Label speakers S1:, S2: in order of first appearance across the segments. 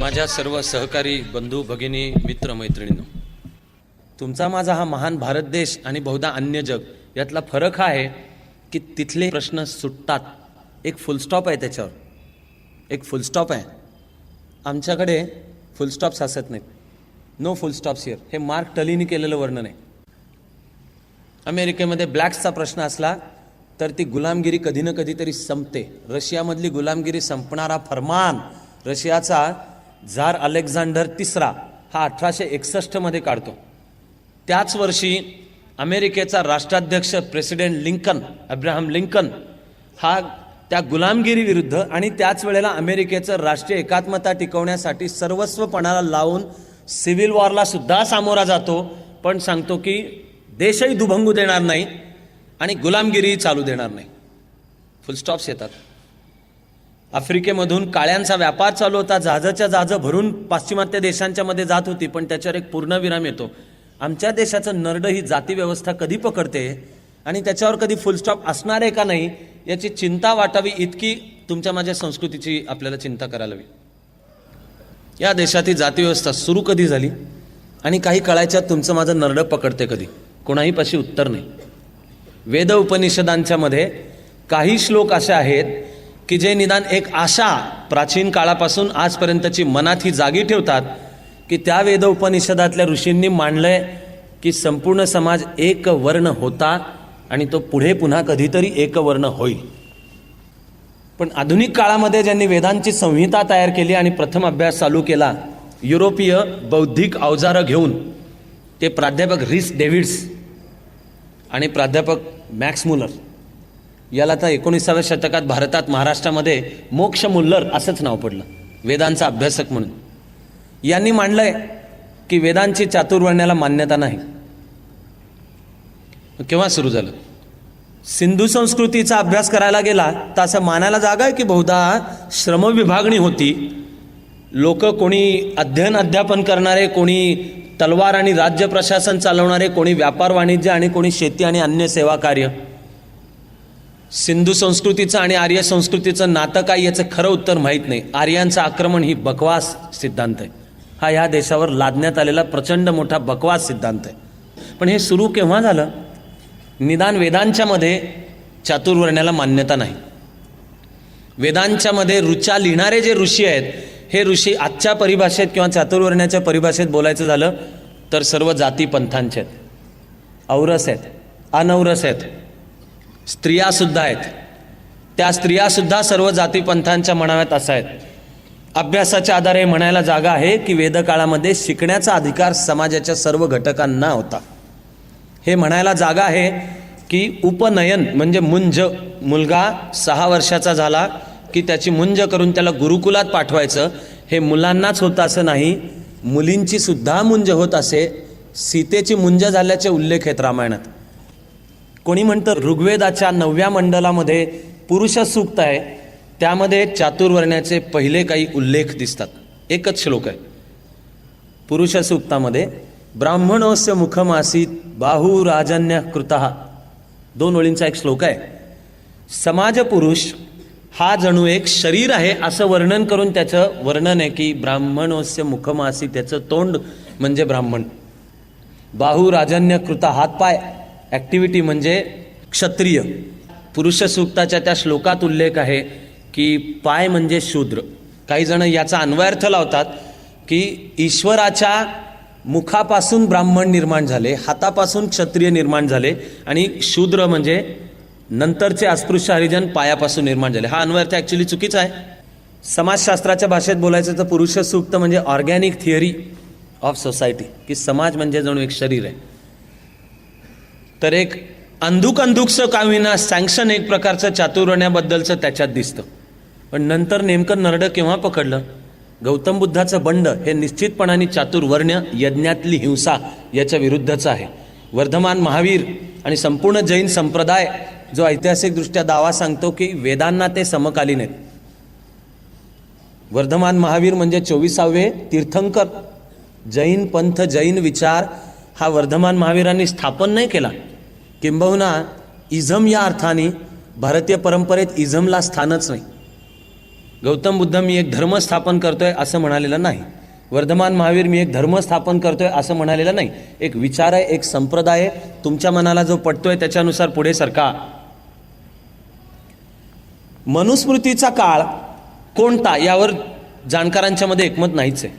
S1: माझ्या सर्व सहकारी बंधू भगिनी मित्र मैत्रिणींनो, तुमचा माझा हा महान भारत देश आणि बहुधा अन्य जग यातला फरक हा आहे की तिथले प्रश्न सुटतात. एक फुलस्टॉप आहे, त्याच्यावर एक फुलस्टॉप आहे. आमच्याकडे फुलस्टॉप्स असत नाहीत. No full stops here. हे मार्क टलीनी केलेलं वर्णन आहे. अमेरिकेमध्ये ब्लॅक्सचा प्रश्न असला तर ती गुलामगिरी कधी ना कधीतरी संपते. रशियामधली गुलामगिरी संपणारा फरमान रशियाचा झार अलेक्झांडर तिसरा हा 1861 मध्ये काढतो. त्याच वर्षी अमेरिकेचा राष्ट्राध्यक्ष प्रेसिडेंट लिंकन, अब्राहम लिंकन, हा त्या गुलामगिरी विरुद्ध आणि त्याच वेळेला अमेरिकेचं राष्ट्रीय एकात्मता टिकवण्यासाठी सर्वस्व पणाला लावून सिव्हिल वॉरला सुद्धा सामोरा जातो, पण सांगतो की देशही दुभंगू देणार नाही आणि गुलामगिरी चालू देणार नाही. फुलस्टॉप्स येतात. आफ्रिकेमधून काळ्यांचा व्यापार चालू होता. जहाजाच्या जहाजं भरून पाश्चिमात्य देशांच्या मध्ये जात होती, पण त्याच्यावर एक पूर्णविराम येतो. आमच्या देशाचं नरड ही जाती व्यवस्था कधी पकडते आणि त्याच्यावर कधी फुलस्टॉप असणार आहे का नाही याची चिंता वाटावी, इतकी तुमच्या माझ्या संस्कृतीची आपल्याला चिंता करायला हवी. या देशातील जाती व्यवस्था सुरू कधी झाली आणि काही कळायच्यात तुमचं माझं नरड पकडते कधी? कोणाही पाशी उत्तर नाही. वेद उपनिषदांच्या मध्ये काही श्लोक असे आहेत की जे निदान एक आशा प्राचीन काळापासून आजपर्यंतची मनात ही जागी ठेवतात की त्या वेद उपनिषदातल्या ऋषींनी मांडलंय की संपूर्ण समाज एक वर्ण होता आणि तो पुढे पुन्हा कधीतरी एक वर्ण होईल. पण आधुनिक काळामध्ये ज्यांनी वेदांची संहिता तयार केली आणि प्रथम अभ्यास चालू केला, युरोपीय बौद्धिक अवजारं घेऊन, ते प्राध्यापक रिस डेव्हिड्स आणि प्राध्यापक मॅक्स मुलर. याला तर 19व्या शतकात भारतात महाराष्ट्रामध्ये मोक्ष मुल्लर असंच नाव पडलं, वेदांचा अभ्यासक म्हणून. यांनी मांडलंय की वेदांची चातुर्वर्ण्याला मान्यता नाही. केव्हा सुरू झालं? सिंधू संस्कृतीचा अभ्यास करायला गेला तर असं मानायला जागा आहे की बहुधा श्रमविभागणी होती. लोक कोणी अध्यापन करणारे, कोणी तलवार आणि राज्य प्रशासन चालवणारे, कोणी व्यापार वाणिज्य आणि कोणी शेती आणि अन्य सेवा कार्य. सिंधू संस्कृतीचं आणि आर्य संस्कृतीचं नातं काय याचं खरं उत्तर माहीत नाही. आर्यांचं आक्रमण ही बकवास सिद्धांत आहे. हा ह्या देशावर लादण्यात आलेला प्रचंड मोठा बकवास सिद्धांत आहे. पण हे सुरू केव्हा झालं? निदान वेदांच्या मध्ये चातुर्वर्ण्याला मान्यता नाही. वेदांच्या मध्ये ऋचा लिहिणारे जे ऋषी आहेत, हे ऋषी आजच्या परिभाषेत किंवा चातुर्वर्ण्याच्या परिभाषेत बोलायचं झालं तर सर्व जाती पंथांचे आहेत. औरस आहेत, अनौरस आहेत, स्त्रियासुद्धा आहेत. त्या स्त्रियासुद्धा सर्व जाती पंथांच्या म्हणाव्यात असं आहेत. अभ्यासाच्या आधारे म्हणायला जागा आहे की वेदकाळामध्ये शिकण्याचा अधिकार समाजाच्या सर्व घटकांना होता. हे म्हणायला जागा आहे की उपनयन म्हणजे मुंज, मुलगा 6 वर्षाचा झाला की त्याची मुंज करून त्याला गुरुकुलात पाठवायचं. हे मुलांनाच होतं असं नाही, मुलींची सुद्धा मुंज होत असे. सीतेची मुंज झाल्याचे उल्लेख आहेत रामायणात. कोणी म्हणतं ऋग्वेदाच्या 9व्या मंडलामध्ये पुरुष सूक्त आहे, त्यामध्ये चातुर्वर्ण्याचे पहिले काही उल्लेख दिसतात. एकच श्लोक आहे पुरुष सूक्तामध्ये, ब्राह्मणोस्य मुखमासीत बाहू राजन्य कृतः. 2 ओळींचा एक श्लोक आहे. समाज पुरुष हा जणू एक शरीर आहे असं वर्णन करून त्याचं वर्णन आहे की ब्राह्मणोस्य मुखमासी, त्याचं तोंड म्हणजे ब्राह्मण. बाहू राजन्य कृता, हातपाय, ॲक्टिव्हिटी म्हणजे क्षत्रिय. पुरुष सूक्ताच्या त्या श्लोकात उल्लेख आहे की पाय म्हणजे शूद्र. काही जण याचा अन्वयार्थ लावतात की ईश्वराच्या मुखापासून ब्राह्मण निर्माण झाले, हातापासून क्षत्रिय निर्माण झाले आणि शूद्र म्हणजे नंतरचे अस्पृश्य हरिजन पायापासून निर्माण झाले. हा अन्वयार्थ ॲक्च्युली चुकीचा आहे. समाजशास्त्राच्या भाषेत बोलायचं तर पुरुष सूक्त म्हणजे ऑर्गॅनिक थिअरी ऑफ सोसायटी, की समाज म्हणजे जणू एक शरीर आहे. तर एक अंधुकसं का होईना सँक्शन एक प्रकारचं चातुर्वर्ण्याबद्दलचं त्याच्यात दिसतं. पण नंतर नेमकं नरड केव्हा पकडलं? गौतम बुद्धाचं बंड हे निश्चितपणाने चातुर्वर्ण्य, यज्ञातली हिंसा याच्या विरुद्धचं आहे. वर्धमान महावीर आणि संपूर्ण जैन संप्रदाय जो ऐतिहासिकदृष्ट्या दावा सांगतो की वेदांना ते समकालीन आहेत. वर्धमान महावीर म्हणजे 24वे तीर्थंकर. जैन पंथ, जैन विचार हा वर्धमान महावीरांनी स्थापन नाही केला. किंबहुना इझम या अर्थाने भारतीय परंपरेत इझमला स्थानच नाही. गौतम बुद्ध मी एक धर्म स्थापन करतोय असं म्हणालेलं नाही. वर्धमान महावीर मी एक धर्म स्थापन करतोय असं म्हणालेलं नाही. एक विचार आहे, एक संप्रदाय आहे, तुमच्या मनाला जो पटतोय त्याच्यानुसार पुढे सरका. मनुस्मृतीचा काळ कोणता यावर जाणकारांच्या मध्ये एकमत नाहीच आहे.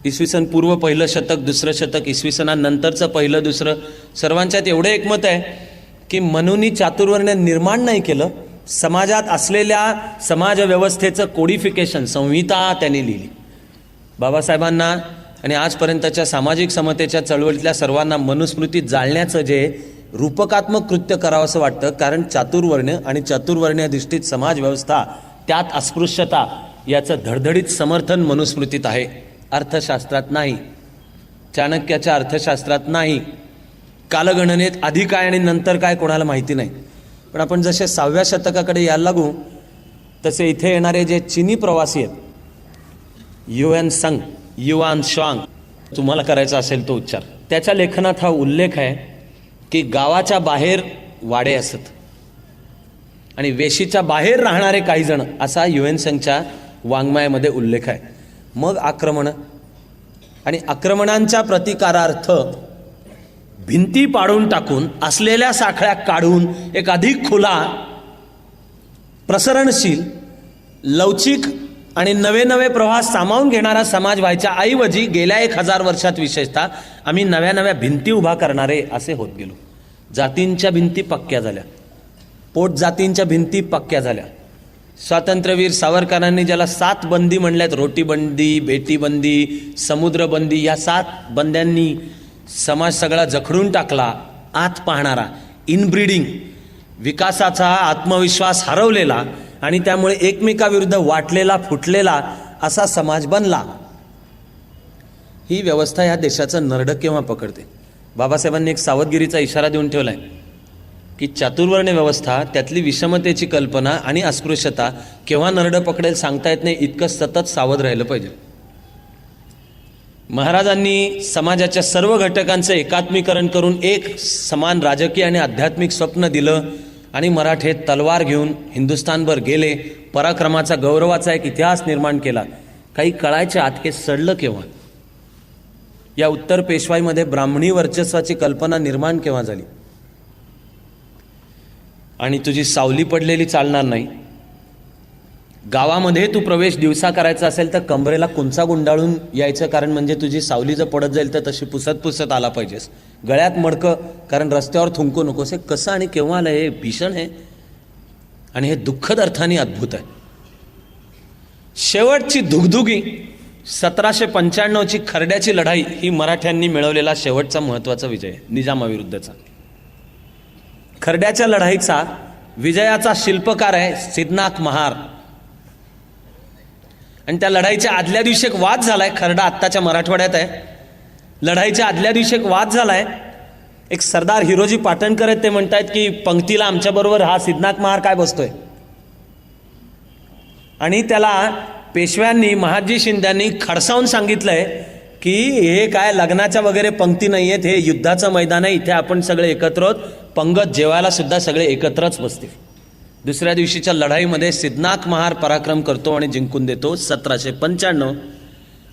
S1: इसवी सन पूर्व पहिलं शतक, दुसरं शतक, इसवी सनानंतरचं पहिलं दुसरं, सर्वांच्यात एवढं एकमत आहे की मनूंनी चातुर्वर्ण्य निर्माण नाही केलं, समाजात असलेल्या समाज व्यवस्थेचं कोडिफिकेशन, संहिता त्यांनी लिहिली. बाबासाहेबांना आणि आजपर्यंतच्या सामाजिक समतेच्या चळवळीतल्या सर्वांना मनुस्मृती जाळण्याचं जे रूपकात्मक कृत्य करावं असं वाटतं, कारण चातुर्वर्ण्य आणि चातुर्वर्ण्याधिष्ठित समाज व्यवस्था, त्यात अस्पृश्यता याचं धडधडीत समर्थन मनुस्मृतीत आहे, अर्थशास्त्रात नाही, चाणक्याच्या अर्थशास्त्रात नाही. कालगणनेत आधी काय आणि नंतर काय कोणाला माहिती नाही. पण आपण जसे 6व्या शतकाकडे यायला लागू तसे इथे येणारे जे चीनी प्रवासी आहेत, युआन शांग, तुम्हाला करायचा असेल तो उच्चार, त्याच्या लेखनात हा उल्लेख आहे की गावाच्या बाहेर वाडे असत आणि वेशीच्या बाहेर राहणारे काही जण, असा युएनसंगच्या वाङ्मयामध्ये उल्लेख आहे. मग आक्रमण आणि आक्रमणांच्या प्रतिकारार्थ भिंती पाडून टाकून असलेल्या साखळ्या काढून एक अधिक खुला, प्रसरणशील, लवचिक आणि नवे नवे प्रवाह सामावून घेणारा समाज व्हायच्या ऐवजी गेल्या 1000 वर्षात विशेषतः आम्ही नव्या नव्या भिंती उभा करणारे असे होत गेलो. जातींच्या भिंती पक्क्या झाल्या, पोट जातींच्या भिंती पक्क्या झाल्या. स्वातंत्र्यवीर सावरकरांनी ज्याला 7 बंदी म्हणल्यात, रोटी बंदी, बेटी बंदी, समुद्र बंदी, या 7 बंद्यांनी समाज सगळा जखडून टाकला. आत पाहणारा, इनब्रीडिंग, विकासाचा आत्मविश्वास हरवलेला आणि त्यामुळे एकमेकाविरुद्ध वाटलेला फुटलेला असा समाज बनला. ही व्यवस्था या देशाचं नरडं केव्हा पकडते? बाबासाहेबांनी एक सावधगिरीचा इशारा देऊन ठेवलाय की चातुर्वर्ण व्यवस्था, त्यातली विषमतेची कल्पना आणि अस्पृश्यता केव्हा नरडं पकडेल सांगता येत नाही, इतकं सतत सावध राहिलं पाहिजे. महाराजांनी समाजाच्या सर्व घटकांचं एकात्मीकरण करून एक समान राजकीय आणि आध्यात्मिक स्वप्न दिलं आणि मराठे तलवार घेऊन हिंदुस्थानभर गेले. पराक्रमाचा, गौरवाचा एक इतिहास निर्माण केला. काही कळायच्या आत हे सडलं केव्हा? या उत्तर पेशवाईमध्ये ब्राह्मणी वर्चस्वाची कल्पना निर्माण केव्हा झाली? आणि तुझी सावली पडलेली चालणार नाही. गावामध्ये तू प्रवेश दिवसा करायचा असेल तर कमरेला कुंचा गुंडाळून यायचं, कारण म्हणजे तुझी सावली जर पडत जाईल तर तशी पुसत पुसत आला पाहिजेस. गळ्यात मडकं, कारण रस्त्यावर थुंकू नकोस. हे कसं आणि केव्हा आलं? हे भीषण आहे आणि हे दुःखद अर्थाने अद्भुत आहे. शेवटची धुगधुगी 1795ची खर्ड्याची लढाई ही मराठ्यांनी मिळवलेला शेवटचा महत्त्वाचा विजय, निजामाविरुद्धचा. खर्ड्याच्या लढाईचा विजयाचा शिल्पकार आहे सिद्धनाथ महार. आणि त्या लढाईच्या आदल्या दिवशी एक वाद झालाय. खर्डा आत्ताच्या मराठवाड्यात आहे. लढाईच्या आदल्या दिवशी एक वाद झालाय. एक सरदार हिरोजी पाटणकर आहेत, ते म्हणतायत की पंक्तीला आमच्याबरोबर हा सिद्धनाथ महार काय बसतोय. आणि त्याला पेशव्यांनी, महादजी शिंद्यांनी खडसावून सांगितलंय की हे काय लग्नाच्या वगैरे पंक्ती नाही आहेत, हे युद्धाचं मैदान आहे, इथे आपण सगळे एकत्र आहोत, पंगत जेवायला सुद्धा सगळे एकत्रच बसतील. दुसऱ्या दिवशीच्या लढाईमध्ये सिद्धनाथ महार पराक्रम करतो आणि जिंकून देतो. 1795.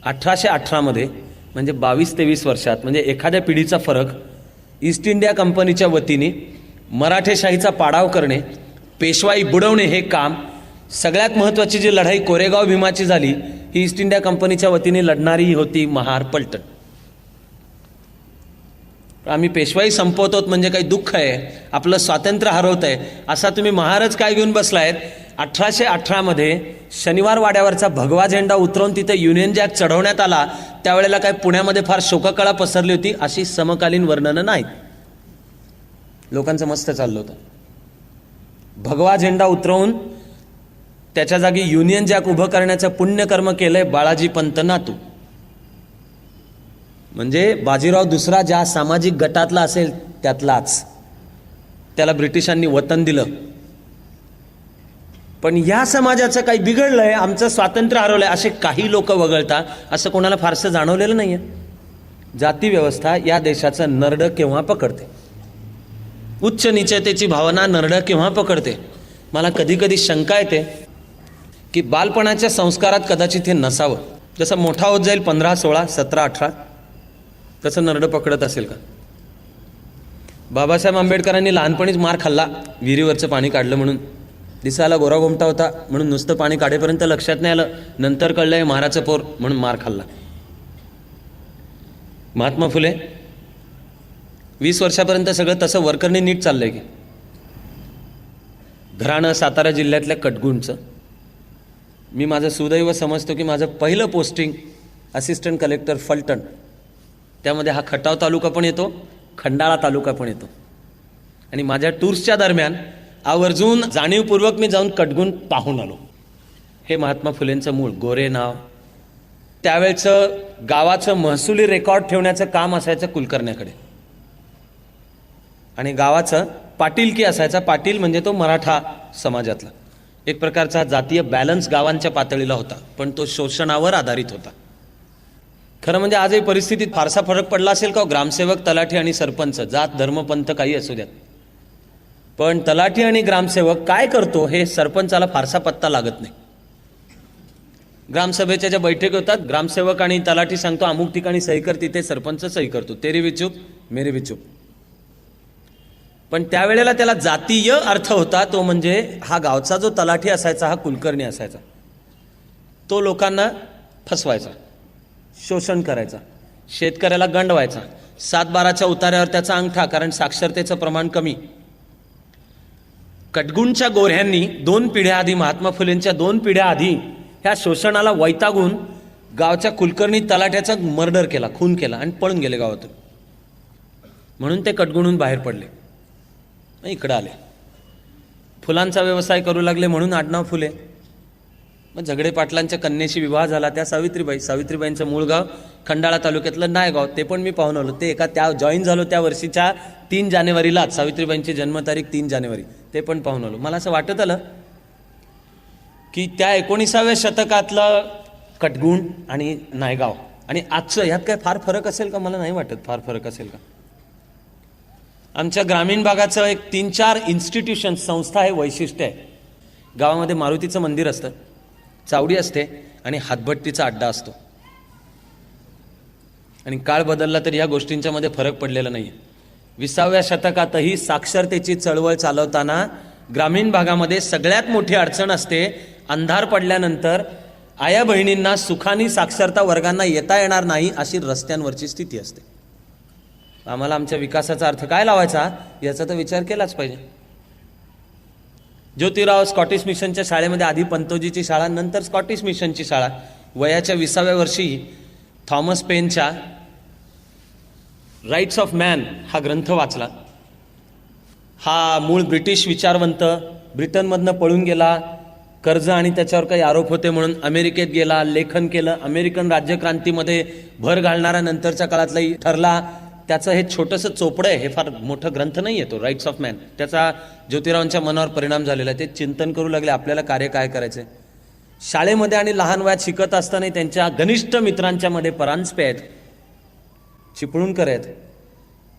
S1: 1818 म्हणजे 22-23 वर्षात, म्हणजे एखाद्या पिढीचा फरक, ईस्ट इंडिया कंपनीच्या वतीने मराठेशाहीचा पाडाव करणे, पेशवाई बुडवणे हे काम. सगळ्यात महत्त्वाची जी लढाई कोरेगाव भीमाची झाली ही ईस्ट इंडिया कंपनीच्या वतीने लढणारी होती महार पलटण. आम्ही पेशवाई संपवतो म्हणजे काही दुःख आहे, आपलं स्वातंत्र्य हरवत आहे, असा तुम्ही महाराज काय घेऊन बसलायत. 1818 शनिवार वाड्यावरचा भगवा झेंडा उतरवून तिथे युनियन जॅक चढवण्यात आला. त्यावेळेला काय पुण्यामध्ये फार शोककळा पसरली होती अशी समकालीन वर्णनं नाहीत. लोकांचं मस्त चाललं होतं. भगवा झेंडा उतरवून त्याच्या जागी युनियन जॅक उभं करण्याचं पुण्यकर्म केलंय बाळाजी पंत नातू. म्हणजे बाजीराव दुसरा ज्या सामाजिक गटातला असेल त्यातलाच, त्याला ब्रिटिशांनी वतन दिलं. पण या समाजाचं काही बिघडलंय, आमचं स्वातंत्र्य हरवलंय असे काही लोक वगळता असं कोणाला फारसं जाणवलेलं नाहीये. जाती व्यवस्था या देशाचं नरडं केव्हा पकडते? उच्च नीचतेची भावना नरडं केव्हा पकडते? मला कधी कधी शंका येते की बालपणाच्या संस्कारात कदाचित हे नसावं. जसं मोठा होत जाईल 15, 16, 17, 18 तसं नरडं पकडत असेल का? बाबासाहेब आंबेडकरांनी लहानपणीच मार खाल्ला, विहिरीवरचं पाणी काढलं म्हणून. दिसायला गोरा गोमटा होता म्हणून नुसतं पाणी काढेपर्यंत लक्षात नाही आलं, नंतर कळलं हे महाराचं पोर म्हणून मार खाल्ला. महात्मा फुले 20 वर्षापर्यंत सगळं तसं वरकरणी नीट चाललंय की. घराणं सातारा जिल्ह्यातल्या कटगुणचं. मी माझं सुदैव समजतो की माझं पहिलं पोस्टिंग असिस्टंट कलेक्टर फलटण, त्यामध्ये हा खटाव तालुका पण येतो, खंडाळा तालुका पण येतो. आणि माझ्या टूर्सच्या दरम्यान आवर्जून जाणीवपूर्वक मी जाऊन कटगुण पाहून आलो. हे महात्मा फुलेंचं मूळ, गोरे नाव. त्यावेळचं गावाचं महसुली रेकॉर्ड ठेवण्याचं काम असायचं कुलकर्ण्याकडे. आणि गावाचं पाटीलकी असायचा. पाटील म्हणजे तो मराठा समाजातला एक प्रकारचा जातीय बॅलन्स गावांच्या पातळीला होता, पण तो शोषणावर आधारित होता. खरं म्हणजे आजही परिस्थितीत फारसा फरक पडला असेल का? ग्रामसेवक, तलाठी आणि सरपंच, जात धर्म पंथ काही असू द्यात, पण तलाठी आणि ग्रामसेवक काय करतो हे सरपंचाला फारसा पत्ता लागत नाही. ग्रामसभेच्या ज्या बैठकी होतात, ग्रामसेवक आणि तलाठी सांगतो अमुक ठिकाणी सही कर, तिथे सरपंच सही करतो, तेरी विचूप मेरी विचूप. पण त्यावेळेला त्याला जातीय अर्थ होता, तो म्हणजे हा गावचा जो तलाठी असायचा, हा कुलकर्णी असायचा, तो लोकांना फसवायचा, शोषण करायचा, शेतकऱ्याला गंडवायचा. 7-12च्या उतार्यावर त्याचा अंगठा, कारण साक्षरतेचं प्रमाण कमी. कटगुणच्या गोऱ्यांनी 2 पिढ्या आधी, महात्मा फुलेंच्या 2 पिढ्या आधी ह्या शोषणाला वैतागून गावच्या कुलकर्णी तलाट्याचा मर्डर केला, खून केला आणि पळून गेले गावातून. म्हणून ते कटगुणहून बाहेर पडले, इकडं आले, फुलांचा व्यवसाय करू लागले म्हणून आडनाव फुले. मग झगडे पाटलांच्या कन्येशी विवाह झाला, त्या सावित्रीबाई. सावित्रीबाईंचं मूळ गाव खंडाळा तालुक्यातलं नायगाव, ते पण मी पाहून आलो. ते त्या जॉईन झालो त्या वर्षीच्या 3 जानेवारीलाच, सावित्रीबाईंची जन्मतारीख 3 जानेवारी, ते पण पाहून आलो. मला असं वाटत आलं की त्या 19व्या शतकातलं कटगुण आणि नायगाव आणि आजचं ह्यात काय फार फरक असेल का? मला नाही वाटत फार फरक असेल का. आमच्या ग्रामीण भागाचं एक 3-4 इन्स्टिट्यूशन, संस्था हे वैशिष्ट्य आहे. गावामध्ये मारुतीचं मंदिर असतं, चावडी असते आणि हातभट्टीचा अड्डा असतो. आणि काळ बदलला तरी या गोष्टींच्या मध्ये फरक पडलेला नाही. 20व्या शतकातही साक्षरतेची चळवळ चालवताना ग्रामीण भागामध्ये सगळ्यात मोठी अडचण असते, अंधार पडल्यानंतर आया बहिणींना सुखानी साक्षरता वर्गांना येता येणार नाही अशी रस्त्यांवरची स्थिती असते. आम्हाला आमच्या विकासाचा अर्थ काय लावायचा याचा तर विचार केलाच पाहिजे. ज्योतिराव स्कॉटिश मिशनच्या शाळेमध्ये, आधी पंतोजीची शाळा, नंतर स्कॉटिश मिशनची शाळा. वयाच्या 20व्या वर्षी थॉमस पेनच्या राईट्स ऑफ मॅन हा ग्रंथ वाचला. हा मूळ ब्रिटिश विचारवंत, ब्रिटनमधनं पळून गेला, कर्ज आणि त्याच्यावर काही आरोप होते म्हणून अमेरिकेत गेला, लेखन केलं, अमेरिकन राज्यक्रांतीमध्ये भर घालणारा नंतरच्या काळातलाही ठरला. त्याचं हे छोटंसं चोपडं आहे, हे फार मोठं ग्रंथ नाही आहे तो राईट्स ऑफ मॅन. त्याचा ज्योतिरावांच्या मनावर परिणाम झालेला आहे. ते चिंतन करू लागले आपल्याला कार्य काय करायचं. शाळेमध्ये आणि लहान वयात शिकत असताना त्यांच्या घनिष्ठ मित्रांच्या मध्ये परांजपे आहेत, चिपळूणकर आहेत,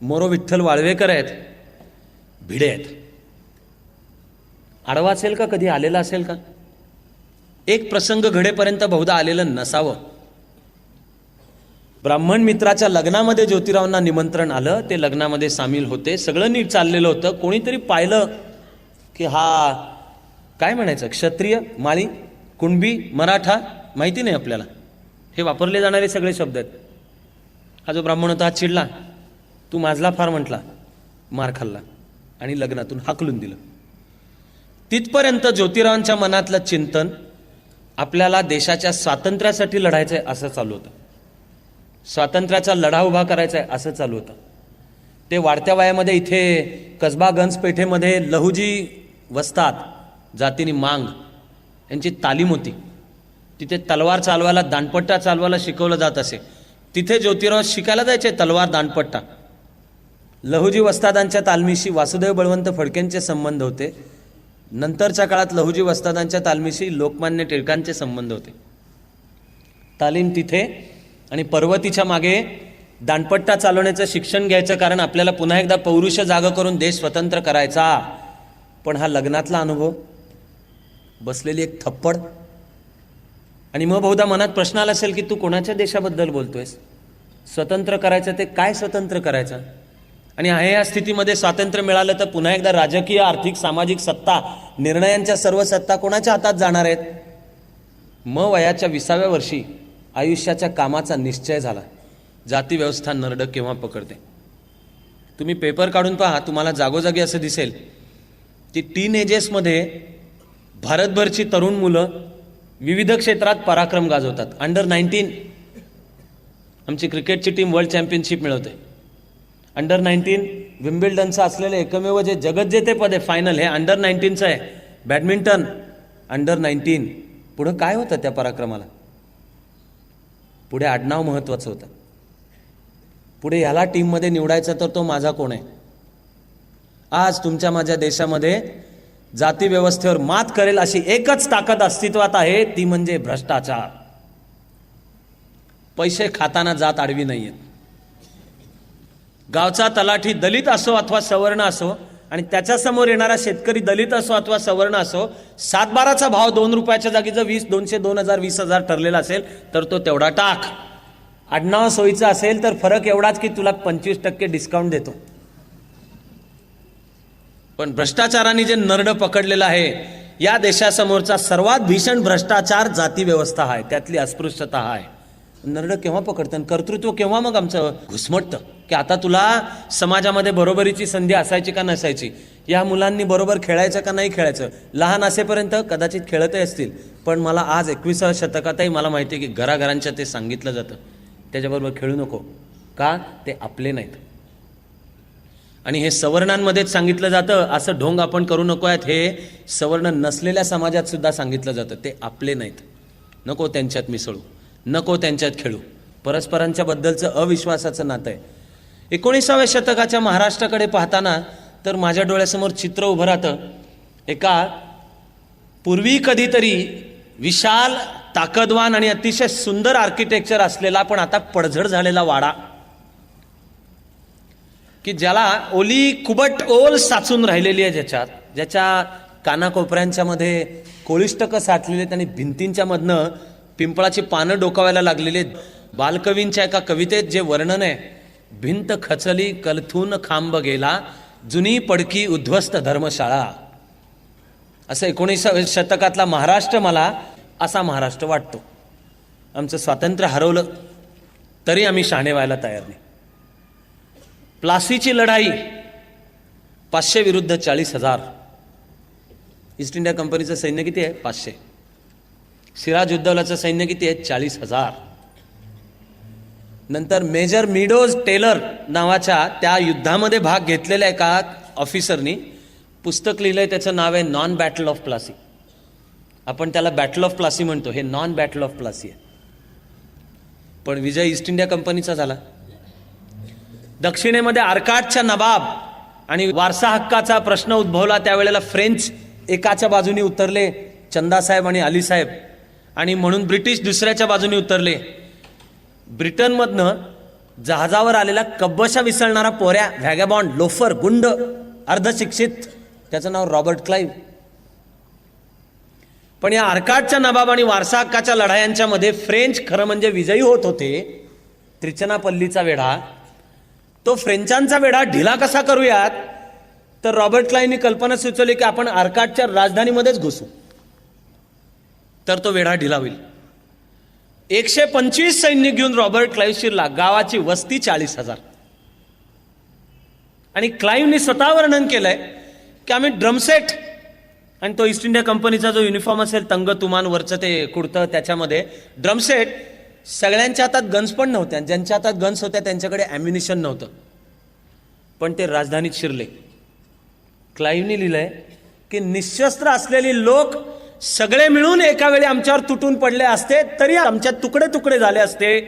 S1: मोरो विठ्ठल वाळवेकर आहेत, भिडे आहेत. आडवा असेल का, कधी आलेला असेल का? एक प्रसंग घडेपर्यंत बहुधा आलेलं नसावं. ब्राह्मण मित्राच्या लग्नामध्ये ज्योतिरावांना निमंत्रण आलं, ते लग्नामध्ये सामील होते, सगळं नीट चाललेलं होतं. कोणीतरी पाहिलं की हा काय म्हणायचं, क्षत्रिय, माळी, कुणबी, मराठा, माहिती नाही आपल्याला, हे वापरले जाणारे सगळे शब्द आहेत. हा जो ब्राह्मण होता हा चिडला, तू माझला फार म्हटला, मार खाल्ला आणि लग्नातून हाकलून दिलं. तिथपर्यंत ज्योतिरावांच्या मनातलं चिंतन आपल्याला देशाच्या स्वातंत्र्यासाठी लढायचंय असं चालू होतं, स्वातंत्र्याचा लढा उभा करायचा आहे असं चालू होतं. ते वाढत्या वयामध्ये इथे कसबा गंज पेठेमध्ये लहुजी वस्तात, जातीनी मांग यांची तालीम होती. तिथे तलवार चालवायला, दांडपट्टा चालवायला शिकवलं जात असे. तिथे ज्योतिराव शिकायला जायचे तलवार, दांडपट्टा. लहुजी वस्तादांच्या तालमीशी वासुदेव बळवंत फडकेंचे संबंध होते. नंतरच्या काळात लहुजी वस्तादांच्या तालमीशी लोकमान्य टिळकांचे संबंध होते. तालीम तिथे आणि पर्वतीच्या मागे दांडपट्टा चालवण्याचं शिक्षण घ्यायचं, कारण आपल्याला पुन्हा एकदा पौरुष जागं करून देश स्वतंत्र करायचा. पण हा लग्नातला अनुभव, बसलेली एक थप्पड, आणि मग बहुधा मनात प्रश्न आला असेल की तू कोणाच्या देशाबद्दल बोलतोयस? स्वतंत्र करायचं ते काय स्वतंत्र करायचं? आणि ह्या स्थितीमध्ये स्वातंत्र्य मिळालं तर पुन्हा एकदा राजकीय, आर्थिक, सामाजिक सत्ता, निर्णयांच्या सर्व सत्ता कोणाच्या हातात जाणार आहेत? मग वयाच्या 20व्या वर्षी आयुष्याच्या कामाचा निश्चय झाला. जाती व्यवस्था नरड केव्हा पकडते? तुम्ही पेपर काढून पहा, तुम्हाला जागोजागी असं दिसेल की टीनएजेसमध्ये भारतभरची तरुण मुलं विविध क्षेत्रात पराक्रम गाजवतात. अंडर-19 आमची क्रिकेटची टीम वर्ल्ड चॅम्पियनशिप मिळवते. अंडर-19 विम्बल्डनचं असलेलं एकमेव जे जगज्जेतेपद आहे फायनल, हे अंडर-19चं आहे. Badminton under-19. पुढं काय होतं त्या पराक्रमाला? पुढे आडनाव महत्वाचं होतं. पुढे ह्याला टीममध्ये निवडायचं तर तो माझा कोण आहे? आज तुमच्या माझ्या देशामध्ये जाती व्यवस्थेवर मात करेल अशी एकच ताकद अस्तित्वात आहे, ती म्हणजे भ्रष्टाचार. पैसे खाताना जात आडवी नाहीये. गावचा तलाठी दलित असो अथवा सवर्ण असो, आणि त्याच्यासमोर येणारा शेतकरी दलित असो अथवा सवर्ण असो, 7-12चा भाव 2 रुपयाच्या जागी जर 20, 200, 2000, 20,000 ठरलेला असेल तर तो तेवढा टाक. आडनाव सोयीचं असेल तर फरक एवढाच की तुला 25% डिस्काउंट देतो. पण भ्रष्टाचाराने जे नरड पकडलेलं आहे, या देशासमोरचा सर्वात भीषण भ्रष्टाचार जाती व्यवस्था आहे, त्यातली अस्पृश्यता आहे. नरड केव्हा पकडतं? कर्तृत्व केव्हा मग आमचं घुसमटतं की आता तुला समाजामध्ये बरोबरीची संधी असायची का नसायची? या मुलांनी बरोबर खेळायचं का नाही खेळायचं? लहान असेपर्यंत कदाचित खेळतही असतील, पण मला आज 21व्या शतकातही मला माहिती आहे की घराघरांच्या ते सांगितलं जातं, त्याच्याबरोबर खेळू नको. का? ते आपले नाहीत. आणि हे सवर्णांमध्येच सांगितलं जातं, असं ढोंग आपण करू नको आहेत. हे सवर्ण नसलेल्या समाजात सुद्धा सांगितलं जातं, ते आपले नाहीत, नको त्यांच्यात मिसळू, नको त्यांच्यात खेळू. परस्परांच्या बद्दलचं अविश्वासाचं नातं आहे. 19व्या शतकाच्या महाराष्ट्राकडे पाहताना तर माझ्या डोळ्यासमोर चित्र उभं राहतं एका पूर्वी कधीतरी विशाल, ताकदवान आणि अतिशय सुंदर आर्किटेक्चर असलेला पण आता पडझड झालेला वाडा, की ज्याला ओली कुबट ओल साचून राहिलेली आहे, ज्याच्या कानाकोपऱ्यांच्या मध्ये कोळिष्टकं साठलेले आहेत आणि भिंतींच्या मधनं पिंपळाची पानं डोकावायला लागलेली आहेत. बालकवींच्या एका कवितेत जे वर्णन आहे, भिंत खचली कलथून खांब गेला, जुनी पडकी उद्ध्वस्त धर्मशाळा. असं 19व्या शतकातला महाराष्ट्र मला असा महाराष्ट्र वाटतो. आमचं स्वातंत्र्य हरवलं तरी आम्ही शहाणे व्हायला तयार नाही. प्लासीची लढाई 500 विरुद्ध 40,000. ईस्ट इंडिया कंपनीचं सैन्य किती आहे? 500. सिराज उद्दौलाचं सैन्य किती आहे? 40,000. नंतर मेजर मिडोज टेलर नावाच्या त्या युद्धामध्ये भाग घेतलेल्या एका ऑफिसरनी पुस्तक लिहिलंय, त्याचं नाव आहे नॉन बॅटल ऑफ प्लासी. आपण त्याला बॅटल ऑफ प्लासी म्हणतो, हे नॉन बॅटल ऑफ प्लासी आहे. पण विजय ईस्ट इंडिया कंपनीचा झाला. दक्षिणेमध्ये आर्काटच्या नवाब आणि वारसा हक्काचा प्रश्न उद्भवला, त्यावेळेला फ्रेंच एकाच्या बाजूने उतरले, चंदासाहेब आणि अलीसाहेब, आणि म्हणून ब्रिटिश दुसऱ्याच्या बाजूने उतरले. ब्रिटनमधनं जहाजावर आलेला कब्बशा विसळणारा पोऱ्या, व्हॅगॅबॉन्ड, लोफर, गुंड, अर्धशिक्षित, त्याचं नाव रॉबर्ट क्लाइव्ह. पण या आर्काटच्या नवाब आणि वारसा हक्काच्या लढायांच्या मध्ये फ्रेंच खरं म्हणजे विजयी होत होते. त्रिचनापल्लीचा वेढा, तो फ्रेंचांचा वेढा ढिला कसा करूयात, तर रॉबर्ट क्लाइव्हनी कल्पना सुचवली की आपण आर्काटच्या राजधानीमध्येच घुसू, तर तो वेढा ढिला होईल. 125 सैन्य घेऊन रॉबर्ट क्लाइव्ह शिरला. गावाची वस्ती 40,000. आणि क्लाइव्हनी स्वतः वर्णन केलंय की आम्ही ड्रमसेट, आणि तो ईस्ट इंडिया कंपनीचा जो युनिफॉर्म असेल, तंग तुमान वरचं ते कुर्तं, त्याच्यामध्ये ड्रमसेट. सगळ्यांच्या हातात गन्स पण नव्हत्या, ज्यांच्या हातात गन्स होत्या त्यांच्याकडे ॲम्युनिशन नव्हतं, पण ते राजधानीत शिरले. क्लाइव्हनी लिहिलंय की निशस्त्र असलेली लोक सगळे मिळून एका वेळी आमच्यावर तुटून पडले असते तरी आमच्या तुकडे तुकडे झाले असते,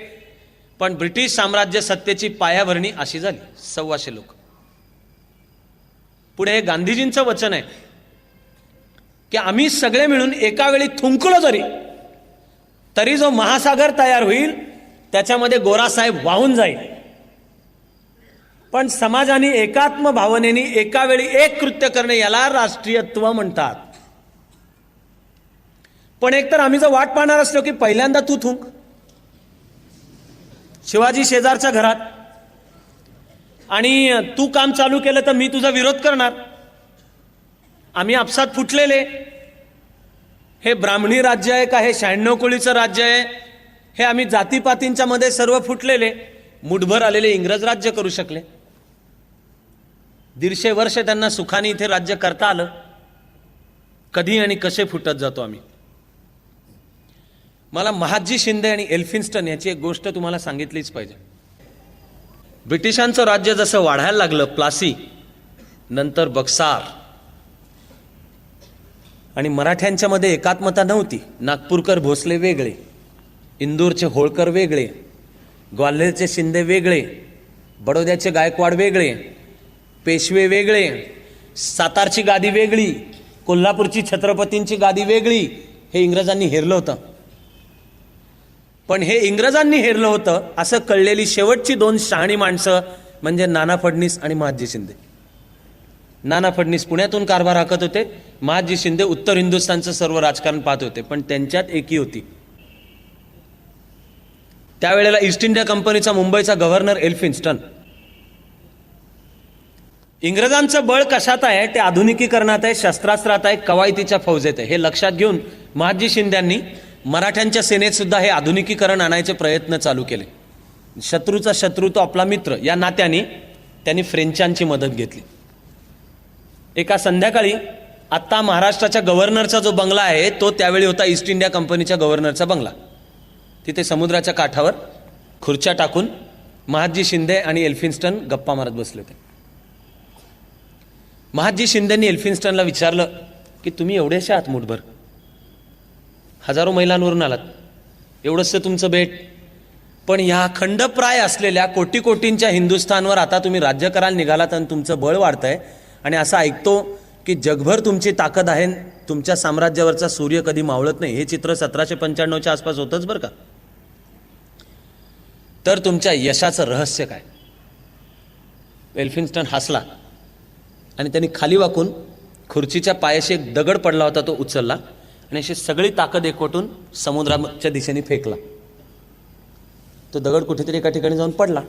S1: पण ब्रिटिश साम्राज्य सत्तेची पायाभरणी अशी झाली. 125 लोक. पुढे हे गांधीजींचं वचन आहे की आम्ही सगळे मिळून एका वेळी थुंकलो तरी जो महासागर तयार होईल त्याच्यामध्ये गोरासाहेब वाहून जाईल. पण समाजाने एकात्म भावनेने एका वेळी एक कृत्य करणे, याला राष्ट्रीयत्व म्हणतात. पण एकतर आम्ही जर वाट पाहणार असलो की पहिल्यांदा तू थुंक, शिवाजी शेजारच्या घरात, आणि तू काम चालू केलं तर मी तुझा विरोध करणार. आम्ही आपसात फुटलेले. हे ब्राह्मणी राज्य आहे का हे 96 कोळीचं राज्य आहे? हे आम्ही जातीपातींच्या मध्ये सर्व फुटलेले. मुठभर आलेले इंग्रज राज्य करू शकले. 150 वर्ष त्यांना सुखाने इथे राज्य करता आलं. कधी आणि कसे फुटत जातो आम्ही. मला महादजी शिंदे आणि एल्फिन्स्टन याची एक गोष्ट तुम्हाला सांगितलीच पाहिजे. ब्रिटिशांचं राज्य जसं वाढायला लागलं, प्लासी नंतर बक्सार, आणि मराठ्यांच्या मध्ये एकात्मता नव्हती. नागपूरकर भोसले वेगळे, इंदूरचे होळकर वेगळे, ग्वाल्हेरचे शिंदे वेगळे, बडोद्याचे गायकवाड वेगळे, पेशवे वेगळे, सातारची गादी वेगळी, कोल्हापूरची छत्रपतींची गादी वेगळी. हे इंग्रजांनी हेरलं होतं. पण हे इंग्रजांनी हेरलं होतं असं कळलेली शेवटची 2 शहाणी माणसं म्हणजे नाना फडणीस आणि महादजी शिंदे. नाना फडणीस पुण्यातून कारभार हाकत होते, महादजी शिंदे उत्तर हिंदुस्थानचं सर्व राजकारण पाहत होते. पण त्यांच्यात एकी होती. त्यावेळेला ईस्ट इंडिया कंपनीचा मुंबईचा गव्हर्नर एल्फिन्स्टन. इंग्रजांचं बळ कशात आहे? ते आधुनिकीकरणात आहे, शस्त्रास्त्रात आहे, कवायतीच्या फौजेत आहे. हे लक्षात घेऊन महादजी शिंद्यांनी मराठ्यांच्या सेनेत सुद्धा हे आधुनिकीकरण आणायचे प्रयत्न चालू केले. शत्रूचा शत्रू तो आपला मित्र या नात्याने त्यांनी फ्रेंचांची मदत घेतली. एका संध्याकाळी आत्ता महाराष्ट्राच्या गव्हर्नरचा जो बंगला आहे तो त्यावेळी होता ईस्ट इंडिया कंपनीच्या गव्हर्नरचा बंगला. तिथे समुद्राच्या काठावर खुर्च्या टाकून महादजी शिंदे आणि एल्फिन्स्टन गप्पा मारत बसले होते. महादजी शिंदेंनी एल्फिन्स्टनला विचारलं की तुम्ही एवढेशा आहात मुठभर, हजारो मैलांवरून आलात, एवढंच तुमचं बेट, पण ह्या खंडप्राय असलेल्या कोटी कोटींच्या हिंदुस्थानवर आता तुम्ही राज्य करायला निघालात आणि तुमचं बळ वाढतंय, आणि असं ऐकतो की जगभर तुमची ताकद आहे, तुमच्या साम्राज्यावरचा सूर्य कधी मावळत नाही. हे चित्र 1795च्या आसपास होतंच बरं का. तर तुमच्या यशाचं रहस्य काय? एल्फिन्स्टन हसला आणि त्यांनी खाली वाकून खुर्चीच्या पायाशी एक दगड पडला होता तो उचलला आणि अशी सगळी ताकद एकवटून समुद्राच्या दिशेने फेकला. तो दगड कुठेतरी एका ठिकाणी जाऊन पडला.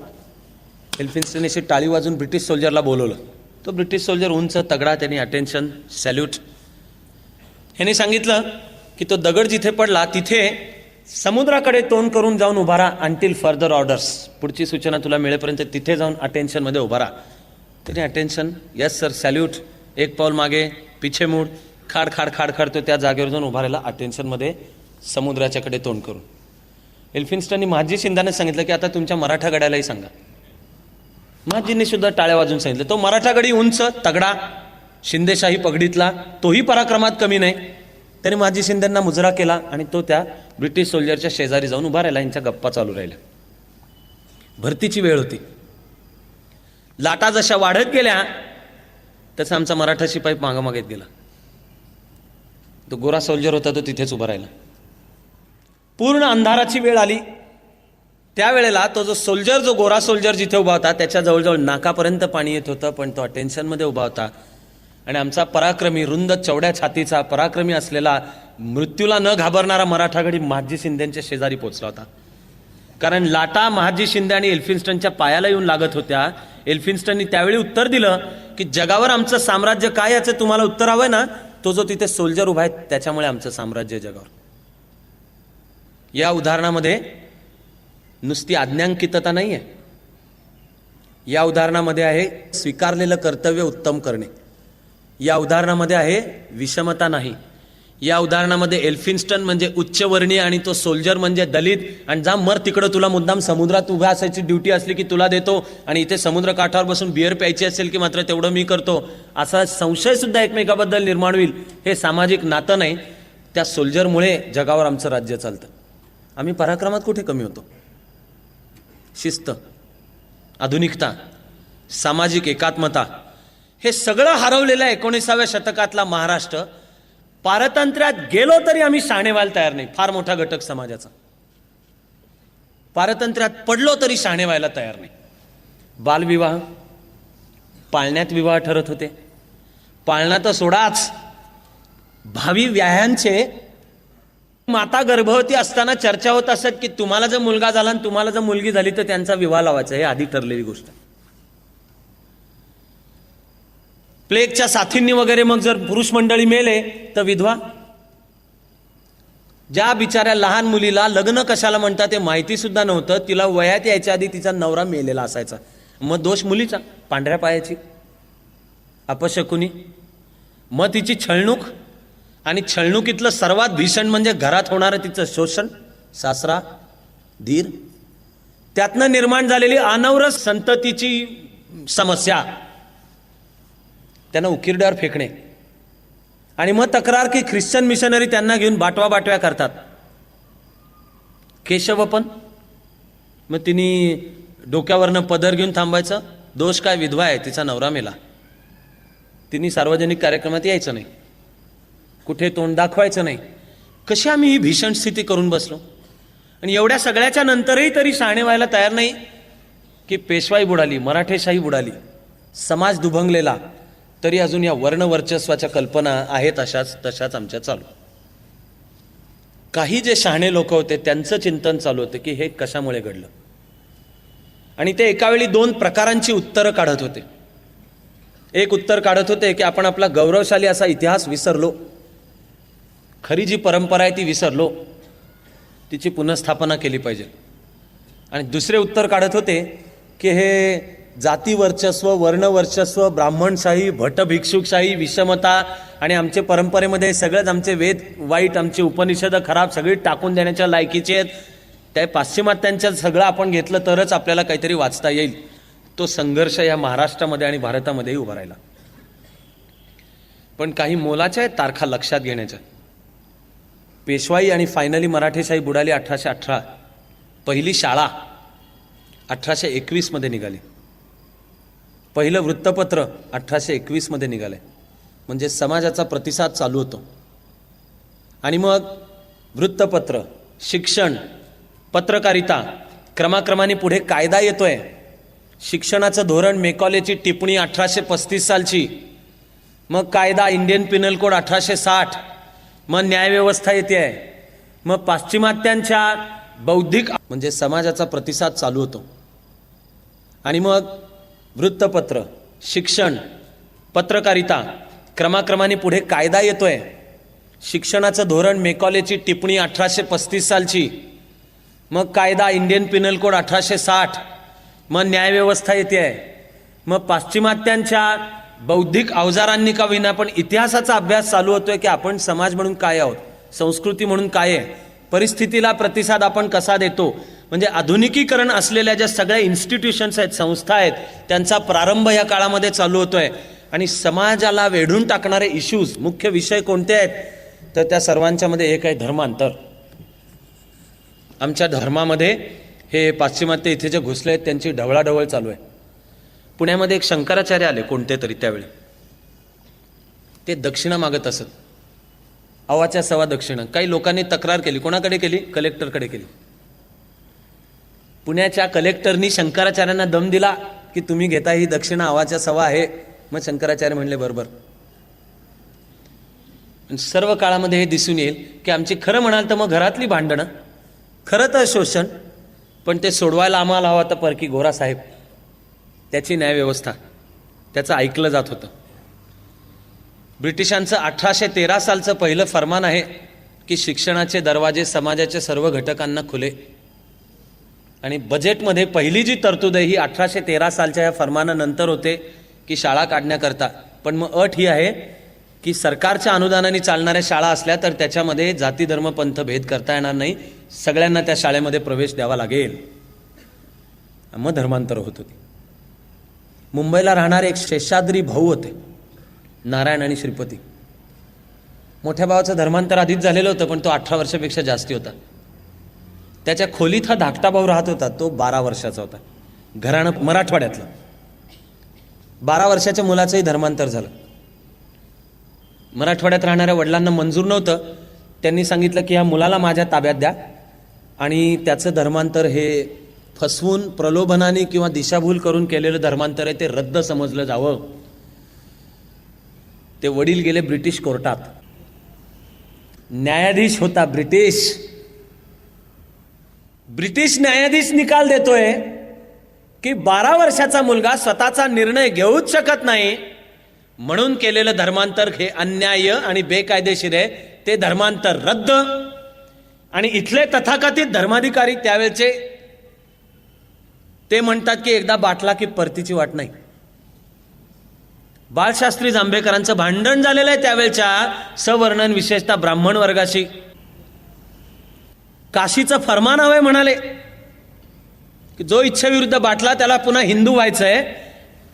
S1: एल्फिन्स्टन अशी टाळी वाजून ब्रिटिश सोल्जरला बोलवलं. तो ब्रिटिश सोल्जर उंच तगडा, त्यांनी अटेन्शन सॅल्यूट. ह्यांनी सांगितलं की तो दगड जिथे पडला तिथे समुद्राकडे तोंड करून जाऊन उभा राहा अंटिल फर्दर ऑर्डर्स. पुढची सूचना तुला मिळेपर्यंत तिथे जाऊन अटेन्शनमध्ये उभा राहा. त्याने अटेन्शन, यस सर, सॅल्यूट, एक पाऊल मागे, पिछे मूड, खाड खाड खाड खाड. तो त्या जागेवर जाऊन उभा राहिला अटेन्शनमध्ये समुद्राच्याकडे तोंड करून. एल्फिन्स्टननी महादजी शिंद्याने सांगितलं की आता तुमच्या मराठा गड्यालाही सांगा. महादजींनी सुद्धा टाळ्या वाजून सांगितलं. तो मराठा गडी उंच तगडा, शिंदेशाही पगडीतला, तोही पराक्रमात कमी नाही. त्याने महादजी शिंदेंना मुजरा केला आणि तो त्या ब्रिटिश सोल्जरच्या शेजारी जाऊन उभा राहिला. यांच्या गप्पा चालू राहिल्या. भरतीची वेळ होती. लाटा जशा वाढत गेल्या तसा आमचा मराठा शिपाई मागेत गेला. तो गोरा सोल्जर होता तो तिथेच उभा राहिला. पूर्ण अंधाराची वेळ आली. त्यावेळेला तो जो सोल्जर, जो गोरा सोल्जर जिथे उभा होता त्याच्या जवळजवळ नाकापर्यंत पाणी येत होतं, पण तो टेन्शनमध्ये उभा होता. आणि आमचा पराक्रमी, रुंद चौड्या छातीचा, पराक्रमी असलेला, मृत्यूला न घाबरणारा मराठागडी महादजी शिंदेच्या शेजारी पोहोचला होता. कारण लाटा महादजी शिंदे आणि एल्फिन्स्टनच्या पायाला येऊन लागत होत्या. एल्फिन्स्टननी त्यावेळी उत्तर दिलं की जगावर आमचं साम्राज्य काय याचं तुम्हाला उत्तर हवंय ना, तो जो तिथे सोल्जर उभा आहे त्याच्यामुळे आमचं साम्राज्य जगावर. या उदाहरणामध्ये नुसती आज्ञांकितता नाही आहे. या उदाहरणामध्ये आहे स्वीकारलेलं कर्तव्य उत्तम करणे. या उदाहरणामध्ये आहे विषमता नाही. या उदाहरणामध्ये एल्फिन्स्टन म्हणजे उच्चवर्णीय आणि तो सोल्जर म्हणजे दलित, आणि जा मर तिकडं, तुला मुद्दाम समुद्रात उभ्या असायची ड्युटी असली की तुला देतो, आणि इथे समुद्र काठावर बसून बिअर प्यायची असेल की मात्र तेवढं मी करतो, असा संशय सुद्धा एकमेकाबद्दल निर्माण होईल. हे सामाजिक नातं नाही. त्या सोल्जरमुळे जगावर आमचं राज्य चालतं. आम्ही पराक्रमात कुठे कमी होतो? शिस्त, आधुनिकता, सामाजिक एकात्मता हे सगळं हरवलेलं 19व्या शतकातला महाराष्ट्र. पारतंत्र्यात गेलो तरी आम्ही शहाणे व्हायला तयार नाही. फार मोठा घटक समाजाचा. पारतंत्र्यात पडलो तरी शहाणे व्हायला तयार नाही. बालविवाह, पाळण्यात विवाह ठरत होते. पाळणा तर सोडाच, भावी व्याह्यांचे माता गर्भवती असताना चर्चा होत असत की तुम्हाला जर मुलगा झाला आणि तुम्हाला जर मुलगी झाली तर त्यांचा विवाह लावायचा, हे आधी ठरलेली गोष्ट. प्लेगच्या साथींनी वगैरे मग जर पुरुष मंडळी मेले तर विधवा. ज्या बिचाऱ्या लहान मुलीला लग्न कशाला म्हणतात ते माहिती सुद्धा नव्हतं, तिला वयात यायच्या आधी तिचा नवरा मेलेला असायचा, मग दोष मुलीचा, पांढऱ्या पायाची, अपशकुनी. मग तिची छळणूक, आणि छळणुकीतलं सर्वात भीषण म्हणजे घरात होणारं तिचं शोषण, सासरा धीर, त्यातनं निर्माण झालेली अनवरत संततीची समस्या, त्यांना उकिरड्यावर फेकणे, आणि मग तक्रार की ख्रिश्चन मिशनरी त्यांना घेऊन बाटव्या करतात. केशवपन, मग तिने डोक्यावरनं पदर घेऊन थांबायचं, दोष काय, विधवा आहे, तिचा नवरा मेला, तिने सार्वजनिक कार्यक्रमात यायचं नाही, कुठे तोंड दाखवायचं नाही. कशी आम्ही ही भीषण स्थिती करून बसलो. आणि एवढ्या सगळ्याच्या नंतरही तरी शहाणे व्हायला तयार नाही की पेशवाई बुडाली, मराठेशाही बुडाली, समाज दुभंगलेला, तरी अजून या वर्णवर्चस्वाच्या कल्पना आहेत तशाच आमच्या चालू. काही जे शहाणे लोक होते त्यांचं चिंतन चालू होतं की हे कशामुळे घडलं, आणि ते एकावेळी दोन प्रकारांची उत्तरं काढत होते. एक उत्तर काढत होते की आपण आपला गौरवशाली असा इतिहास विसरलो, खरी जी परंपरा आहे ती विसरलो, तिची पुनर्स्थापना केली पाहिजे. आणि दुसरे उत्तर काढत होते की हे जाती वर्चस्व, वर्णवर्चस्व, ब्राह्मणशाही, भट भिक्षुकशाही, विषमता, आणि आमच्या परंपरेमध्ये सगळंच आमचे वेद वाईट, आमची उपनिषद खराब, सगळी टाकून देण्याच्या लायकीचे आहेत, त्या पाश्चिमात्यांच्या सगळं आपण घेतलं तरच आपल्याला काहीतरी वाचता येईल. तो संघर्ष या महाराष्ट्रामध्ये आणि भारतामध्येही उभा राहिला. पण काही मोलाच्या आहेत तारखा लक्षात घेण्याच्या. पेशवाई आणि फायनली मराठेशाही बुडाली 1818. पहिली शाळा 1821 मध्ये निघाली. पहिलं वृत्तपत्र 1821 मध्ये निघालंय, म्हणजे समाजाचा प्रतिसाद चालू होतो. आणि मग वृत्तपत्र, शिक्षण, पत्रकारिता, क्रमाक्रमाने पुढे कायदा येतोय. शिक्षणाचं धोरण, मेकॉलेची टिप्पणी 1835 सालची, मग कायदा, इंडियन पिनल कोड 1860, मग न्यायव्यवस्था येते आहे, मग पाश्चिमात्यांच्या बौद्धिक, म्हणजे समाजाचा प्रतिसाद चालू होतो. आणि मग वृत्तपत्र, शिक्षण, पत्रकारिता, क्रमाक्रमाने पुढे कायदा येतोय. शिक्षणाचं धोरण, मेकॉलेची टिप्पणी 1835 सालची, मग कायदा, इंडियन पिनल कोड 1860, मग न्यायव्यवस्था येते आहे, मग पाश्चिमात्यांच्या बौद्धिक अवजारांनी का विना पण इतिहासाचा अभ्यास चालू होतोय की आपण समाज म्हणून काय आहोत, संस्कृती म्हणून काय आहे, परिस्थितीला प्रतिसाद आपण कसा देतो. म्हणजे आधुनिकीकरण असलेल्या ज्या सगळ्या इन्स्टिट्यूशन्स आहेत, संस्था आहेत, त्यांचा प्रारंभ या काळामध्ये चालू होतोय. आणि समाजाला वेढून टाकणारे इश्यूज, मुख्य विषय कोणते आहेत, तर त्या सर्वांच्या मध्ये एक आहे धर्मांतर. आमच्या धर्मामध्ये हे पाश्चिमात्य इथे जे घुसले आहेत त्यांची ढवळाढवळ चालू आहे. पुण्यामध्ये एक शंकराचार्य आले कोणते तरी, त्यावेळी ते दक्षिणा मागत असत, अवाच्या सवा दक्षिणा. काही लोकांनी तक्रार केली, कोणाकडे केली, कलेक्टरकडे केली. पुण्याच्या कलेक्टरनी शंकराचार्यांना दम दिला की तुम्ही घेता ही दक्षिणा अवाच्या सवा आहे. मग शंकराचार्य म्हणले बरोबर. सर्व काळामध्ये हे दिसून येईल की आमची, खरं म्हणाल तर मग घरातली भांडणं, खरं तर शोषण, पण ते सोडवायला आम्हाला हवा तर परकी गोरा साहेब, त्याची न्यायव्यवस्था, त्याचं ऐकलं जात होतं. ब्रिटिशांचं 1813 सालचं पहिलं फरमान आहे की शिक्षणाचे दरवाजे समाजाच्या सर्व घटकांना खुले. आणि बजेटमध्ये पहिली जी तरतूद आहे ही 1813 सालच्या या फरमानानंतर होते की शाळा काढण्याकरता. पण मग अट ही आहे की सरकारच्या अनुदानाने चालणाऱ्या शाळा असल्या तर त्याच्यामध्ये जाती धर्म पंथ भेद करता येणार नाही, सगळ्यांना त्या शाळेमध्ये प्रवेश द्यावा लागेल. मग धर्मांतर होत होती. मुंबईला राहणारे एक शेषाद्री भाऊ होते, नारायण आणि श्रीपती. मोठ्या भावाचं धर्मांतर आधीच झालेलं होतं, पण तो 18 वर्षापेक्षा जास्ती होता. त्याच्या खोलीत हा धाकटा भाऊ राहत होता, तो 12 वर्षाचा होता. घराणं मराठवाड्यातलं. 12 वर्षाच्या मुलाचंही धर्मांतर झालं. मराठवाड्यात राहणाऱ्या वडिलांना मंजूर नव्हतं. त्यांनी सांगितलं की ह्या मुलाला माझ्या ताब्यात द्या आणि त्याचं धर्मांतर हे फसवून, प्रलोभनाने किंवा दिशाभूल करून केलेलं धर्मांतर आहे, ते रद्द समजलं जावं. ते वडील गेले ब्रिटिश कोर्टात. न्यायाधीश होता ब्रिटिश न्यायाधीश निकाल देतोय की 12 वर्षाचा मुलगा स्वतःचा निर्णय घेऊच शकत नाही, म्हणून केलेलं धर्मांतर हे अन्याय आणि बेकायदेशीर आहे, ते धर्मांतर रद्द. आणि इथले तथाकथित धर्माधिकारी त्यावेळचे ते म्हणतात की एकदा बाटला की परतीची वाट नाही. बाळशास्त्री जांभेकरांचं भांडण झालेलं आहे त्यावेळच्या सवर्णन विशेषतः ब्राह्मण वर्गाशी. काशीचं फरमान हवंय म्हणाले की जो इच्छेविरुद्ध बाटला त्याला पुन्हा हिंदू व्हायचंय.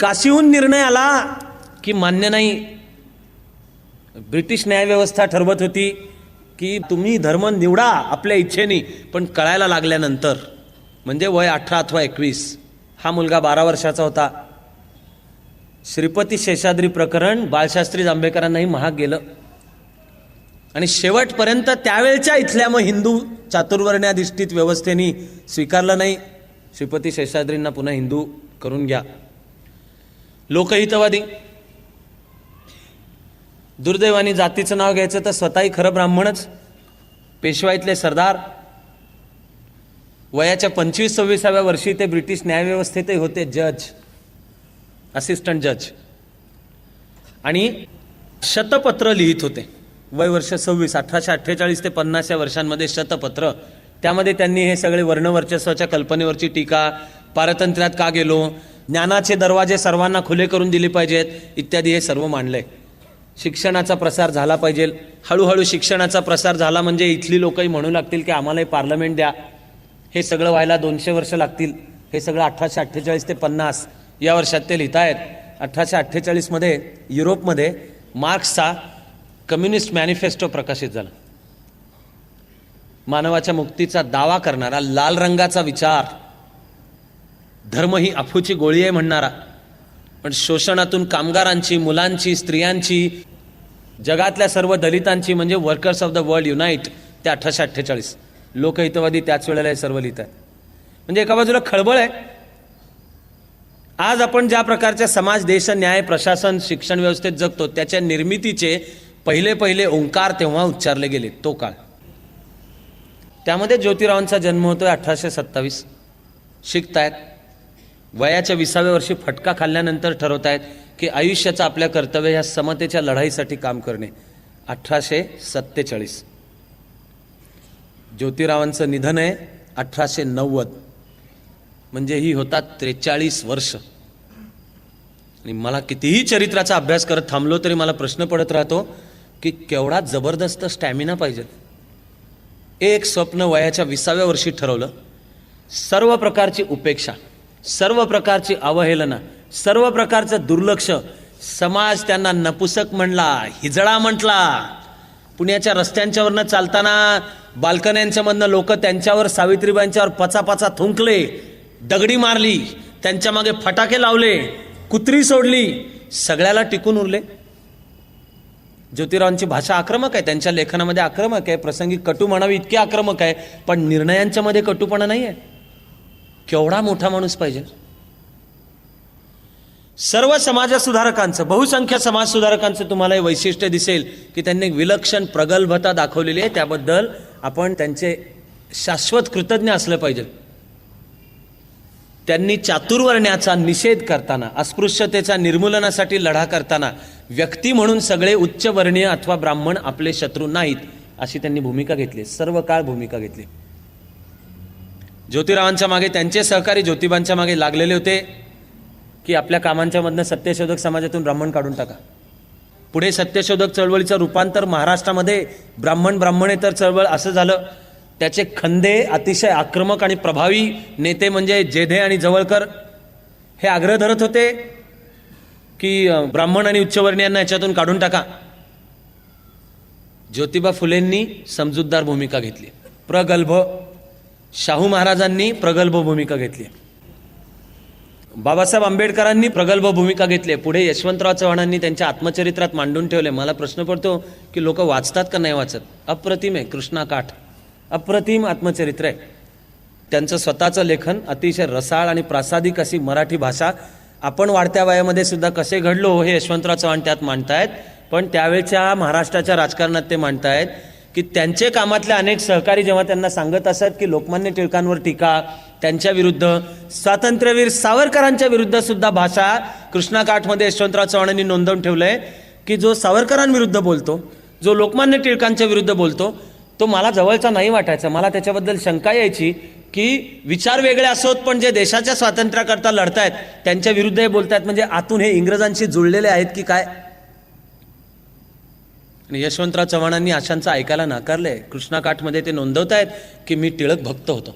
S1: काशीहून निर्णय आला की मान्य नाही. ब्रिटिश न्यायव्यवस्था ठरवत होती की तुम्ही धर्म निवडा आपल्या इच्छेने, पण कळायला लागल्यानंतर, म्हणजे वय 18 अथवा 21, हा मुलगा 12 वर्षाचा होता. श्रीपती शेषाद्री प्रकरण बाळशास्त्री जांभेकरांनाही महाग गेलं आणि शेवटपर्यंत त्यावेळच्या इथल्या मग हिंदू चातुर्वर्ण्याधिष्ठित व्यवस्थेने स्वीकारलं नाही. श्रीपती शेषाद्रींना पुन्हा हिंदू करून घ्या. लोकहितवादी, दुर्दैवाने जातीचं नाव घ्यायचं तर स्वतःही खरं ब्राह्मणच. पेशवाईतले सरदार, वयाच्या 25-26व्या वर्षी ते ब्रिटिश न्यायव्यवस्थेतही होते जज, असिस्टंट जज, आणि शतपत्र लिहित होते. वय वर्ष 26, 1848 ते 50 या वर्षांमध्ये शतपत्र. त्यामध्ये त्यांनी हे सगळे वर्णवर्चस्वाच्या कल्पनेवरची टीका, पारतंत्र्यात का गेलो, ज्ञानाचे दरवाजे सर्वांना खुले करून दिले पाहिजेत इत्यादी हे सर्व मांडलंय. शिक्षणाचा प्रसार झाला पाहिजे. हळूहळू शिक्षणाचा प्रसार झाला म्हणजे इथली लोकही म्हणू लागतील की आम्हालाही पार्लमेंट द्या. हे सगळं व्हायला 200 वर्ष लागतील. हे सगळं 1848 ते 50 या वर्षात ते लिहित आहेत. 1848 मध्ये युरोपमध्ये मार्क्सचा कम्युनिस्ट मॅनिफेस्टो प्रकाशित झाला. मानवाच्या मुक्तीचा दावा करणारा, लाल रंगाचा विचार, धर्म ही अफूची गोळी आहे म्हणणारा, पण शोषणातून कामगारांची, मुलांची, स्त्रियांची, जगातल्या सर्व दलितांची, म्हणजे workers of the world unite, ते 1848. लोकहितवादी त्याच वेळेला हे सर्व लिहित आहेत. म्हणजे एका बाजूला खळबळ आहे. आज आपण ज्या प्रकारच्या समाज, देश, न्याय, प्रशासन, शिक्षण व्यवस्थेत जगतो त्याच्या निर्मितीचे पहिले ओंकार तेव्हा उच्चारले गेले, तो काळ. त्यामध्ये ज्योतिरावांचा जन्म होतोय 1827. शिकतायत, वयाच्या 20व्या वर्षी फटका खाल्ल्यानंतर ठरवतायत की आयुष्याचं आपल्या कर्तव्य ह्या समतेच्या लढाईसाठी काम करणे. 1847 ज्योतिरावांचं निधन आहे. 1890 म्हणजे ही होतात 43 वर्ष. आणि मला कितीही चरित्राचा अभ्यास करत थांबलो तरी मला प्रश्न पडत राहतो की केवढा जबरदस्त स्टॅमिना पाहिजे. एक स्वप्न वयाच्या 20व्या वर्षी ठरवलं. सर्व प्रकारची उपेक्षा, सर्व प्रकारची अवहेलना, सर्व प्रकारचं दुर्लक्ष. समाज त्यांना नपुसक म्हणला, हिजडा म्हटला. पुण्याच्या रस्त्यांच्यावरनं चालताना बाल्कन्यांच्यामधनं लोक त्यांच्यावर, सावित्रीबाईंच्यावर पचापचा थुंकले, दगडी मारली, त्यांच्या मागे फटाके लावले, कुत्री सोडली, सगळ्याला टिकून उरले. ज्योतिरावांची भाषा आक्रमक आहे, त्यांच्या लेखनामध्ये आक्रमक आहे, प्रसंगी कटू म्हणावी इतकी आक्रमक आहे, पण निर्णयांच्या मध्ये कटूपणा नाही आहे. केवढा मोठा माणूस पाहिजे. सर्व समाजसुधारकांचं, बहुसंख्य समाजसुधारकांचं तुम्हाला हे वैशिष्ट्य दिसेल की त्यांनी विलक्षण प्रगल्भता दाखवलेली आहे. त्याबद्दल आपण त्यांचे शाश्वत कृतज्ञ असलं पाहिजे. त्यांनी चातुर्वर्ण्याचा निषेध करताना, अस्पृश्यतेच्या निर्मूलनासाठी लढा करताना व्यक्ती म्हणून सगळे उच्चवर्णीय अथवा ब्राह्मण आपले शत्रू नाहीत अशी त्यांनी भूमिका घेतली, सर्व काळ भूमिका घेतली. ज्योतिरावांच्या मागे त्यांचे सहकारी ज्योतिबांच्या मागे लागलेले होते की आपल्या कामांच्या मधनं सत्यशोधक समाजातून ब्राह्मण काढून टाका. पुढे सत्यशोधक चळवळीचं रूपांतर महाराष्ट्रामध्ये ब्राह्मणेतर चळवळ असं झालं. त्याचे खंदे अतिशय आक्रमक आणि प्रभावी नेते म्हणजे जेधे आणि जवळकर हे आग्रह धरत होते की ब्राह्मण आणि उच्चवर्णीयांना याच्यातून काढून टाका. ज्योतिबा फुलेंनी समजूतदार भूमिका घेतली, प्रगल्भ. शाहू महाराजांनी प्रगल्भ भूमिका घेतली. बाबासाहेब आंबेडकरांनी प्रगल्भ भूमिका घेतली. पुढे यशवंतराव चव्हाणांनी त्यांच्या आत्मचरित्रात मांडून ठेवले. मला प्रश्न पडतो की लोक वाचतात का नाही वाचत. अप्रतिम आहे. कृष्णा काठ अप्रतिम आत्मचरित्र आहे. त्यांचं स्वतःचं लेखन अतिशय रसाळ आणि प्रासादिक अशी मराठी भाषा. आपण वाढत्या वयामध्ये सुद्धा कसे घडलो हे यशवंतराव चव्हाण त्यात मांडतायत. पण त्यावेळच्या महाराष्ट्राच्या राजकारणात ते मांडतायत की त्यांचे कामातले अनेक सहकारी जेव्हा त्यांना सांगत असत की लोकमान्य टिळकांवर टीका, त्यांच्या विरुद्ध, स्वातंत्र्यवीर सावरकरांच्या विरुद्ध सुद्धा भाषा कृष्णा काठमध्ये यशवंतराव चव्हाणांनी नोंदवून ठेवलंय की जो सावरकरांविरुद्ध बोलतो, जो लोकमान्य टिळकांच्या विरुद्ध बोलतो, तो मला जवळचा नाही वाटायचा. मला त्याच्याबद्दल शंका यायची की विचार वेगळे असोत पण जे देशाच्या स्वातंत्र्याकरता लढतायत त्यांच्या विरुद्ध हे बोलतायत, म्हणजे आतून हे इंग्रजांशी जुळलेले आहेत की काय. आणि यशवंतराव चव्हाणांनी अशांचं ऐकायला नाकारलंय. कृष्णा काठमध्ये ते नोंदवतायत की मी टिळक भक्त होतो.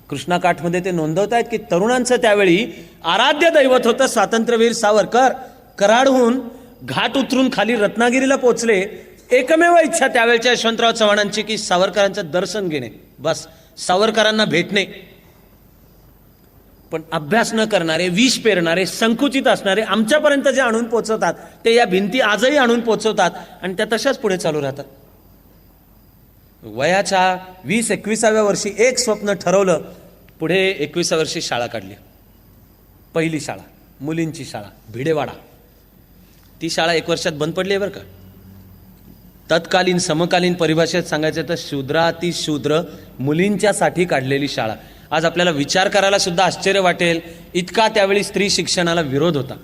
S1: कृष्णा काठमध्ये ते नोंदवतायत की तरुणांचं त्यावेळी आराध्य दैवत होतं स्वातंत्र्यवीर सावरकर. कराडहून घाट उतरून खाली रत्नागिरीला पोहोचले. एकमेव इच्छा त्यावेळच्या यशवंतराव चव्हाणांची की सावरकरांचं दर्शन घेणे, बस सावरकरांना भेटणे. पण अभ्यास न करणारे, विष पेरणारे, संकुचित असणारे आमच्यापर्यंत जे आणून पोचवतात ते या भिंती आजही आणून पोचवतात आणि त्या तशाच पुढे चालू राहतात. वयाच्या 20-21व्या वर्षी एक स्वप्न ठरवलं, पुढे 21व्या वर्षी शाळा काढली. पहिली शाळा, मुलींची शाळा, भिडेवाडा. ती शाळा 1 वर्षात बंद पडली आहे बरं का. तत्कालीन समकालीन परिभाषेत सांगायचं तर शूद्राती शूद्र मुलींच्यासाठी काढलेली शाळा. आज आपल्याला विचार करायला सुद्धा आश्चर्य वाटेल इतका त्यावेळी स्त्री शिक्षणाला विरोध होता.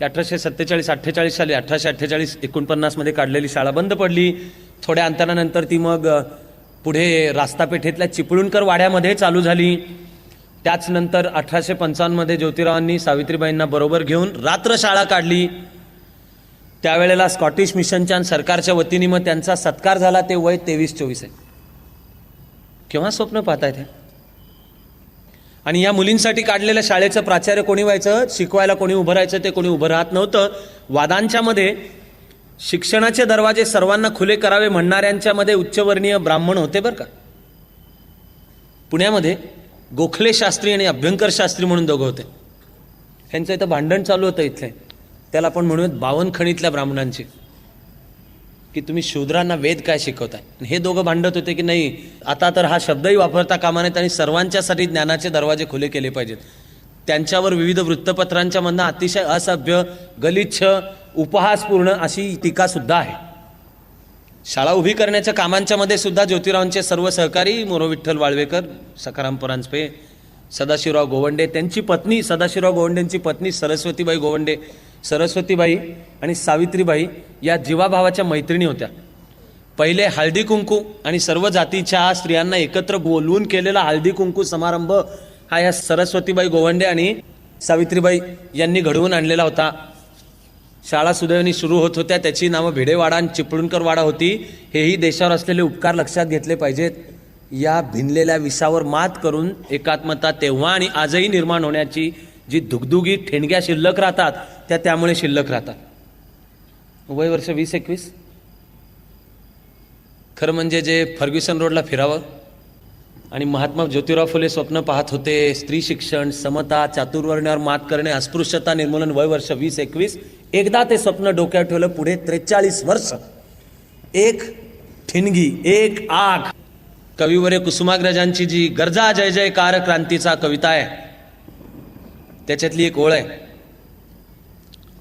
S1: 1847-48 साली 1848-49 मध्ये काढलेली शाळा बंद पडली. थोड्या अंतरानंतर ती मग पुढे रास्तापेठेतल्या चिपळूणकर वाड्यामध्ये चालू झाली. त्याच नंतर 1855 मध्ये ज्योतिरावांनी सावित्रीबाईंना बरोबर घेऊन रात्रशाळा काढली. त्यावेळेला स्कॉटिश मिशनच्या आणि सरकारच्या वतीने मग त्यांचा सत्कार झाला. ते वय 23-24 आहे. केव्हा स्वप्न पाहतायत हे? आणि या मुलींसाठी काढलेल्या शाळेचं प्राचार्य कोणी व्हायचं, शिकवायला कोणी उभं राहायचं, ते कोणी उभं राहत नव्हतं. वादांच्या मध्ये शिक्षणाचे दरवाजे सर्वांना खुले करावे म्हणणाऱ्यांच्या मध्ये उच्चवर्णीय ब्राह्मण होते बरं का. पुण्यामध्ये गोखले शास्त्री आणि अभ्यंकर शास्त्री म्हणून दोघं होते. ह्यांचं इथं भांडण चालू होतं इथले. त्याला आपण म्हणूयात बावनखणीतल्या ब्राह्मणांची, की तुम्ही शूद्रांना वेद काय शिकवताय. हे दोघं भांडत होते की नाही आता तर हा शब्दही वापरता कामा नयेत आणि सर्वांच्यासाठी ज्ञानाचे दरवाजे खुले केले पाहिजेत. त्यांच्यावर विविध वृत्तपत्रांच्या मधनं अतिशय असभ्य, गलिच्छ, उपहासपूर्ण अशी टीका सुद्धा आहे. शाळा उभी करण्याच्या कामांच्या मध्ये सुद्धा ज्योतिरावांचे सर्व सहकारी मोरो विठ्ठल वाळवेकर, सखाराम परांजपे, सदाशिवराव गोवंडे, त्यांची पत्नी सदाशिवराव गोवंडेंची पत्नी सरस्वतीबाई गोवंडे, सरस्वतीबाई आणि सावित्रीबाई या जीवाभावाच्या मैत्रिणी होत्या. पहिले हळदी कुंकू आणि सर्व जातीच्या स्त्रियांना एकत्र बोलवून केलेला हळदी कुंकू समारंभ हा या सरस्वतीबाई गोवंडे आणि सावित्रीबाई यांनी घडवून आणलेला होता. शाळा सुदैवाने सुरू होत होत्या. त्याची नावं भिडेवाडा आणि चिपळूणकर वाडा होती. हेही देशावर असलेले उपकार लक्षात घेतले पाहिजेत. या भिनलेल्या विषावर मात करून एकात्मता तेव्हा आणि आजही निर्माण होण्याची जी दुगदुगी ठेणग्या शिल्लक राहतात त्या त्यामुळे शिल्लक राहतात. वय वर्ष 20-21. खरं म्हणजे जे फर्ग्युसन रोडला फिरावं आणि महात्मा ज्योतिराव फुले स्वप्न पाहत होते, स्त्री शिक्षण, समता, चातुर्वर्ण्यावर मात करणे, अस्पृश्यता निर्मूलन, वय वर्ष 20-21. एकदा ते स्वप्न डोक्यात ठेवलं, पुढे 43 वर्ष एक ठिणगी, एक आग. कविवरे कुसुमाग्रजांची जी गरजा जय जयकार क्रांतीचा कविता आहे त्याच्यातली एक ओळ आहे.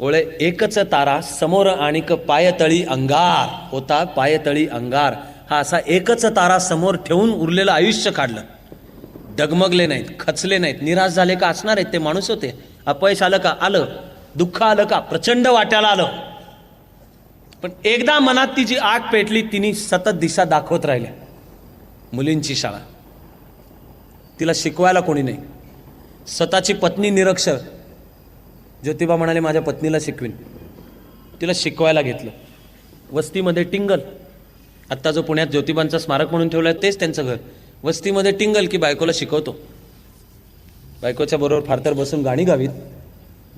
S1: ओळ आहे, एकच तारा समोर आणिक पायतळी अंगार होता, पायतळी अंगार. हा असा एकच तारा समोर ठेवून उरलेलं आयुष्य काढलं. डगमगले नाहीत, खचले नाहीत, निराश झाले का? असणार आहेत, ते माणूस होते. अपयश आलं का? आलं. दुःख आलं का? प्रचंड वाट्याला आलं. पण एकदा मनात ती जी आग पेटली, तिने सतत दिशा दाखवत राहिल्या. मुलींची शाळा, तिला शिकवायला कोणी नाही. स्वतःची पत्नी निरक्षर. ज्योतिबा म्हणाले माझ्या पत्नीला शिकवीन. तिला शिकवायला घेतलं. वस्तीमध्ये टिंगल. आत्ता जो पुण्यात ज्योतिबांचं स्मारक म्हणून ठेवलं तेच त्यांचं घर. वस्तीमध्ये टिंगल की बायकोला शिकवतो. बायकोच्या बरोबर फार तर बसून गाणी गावीत,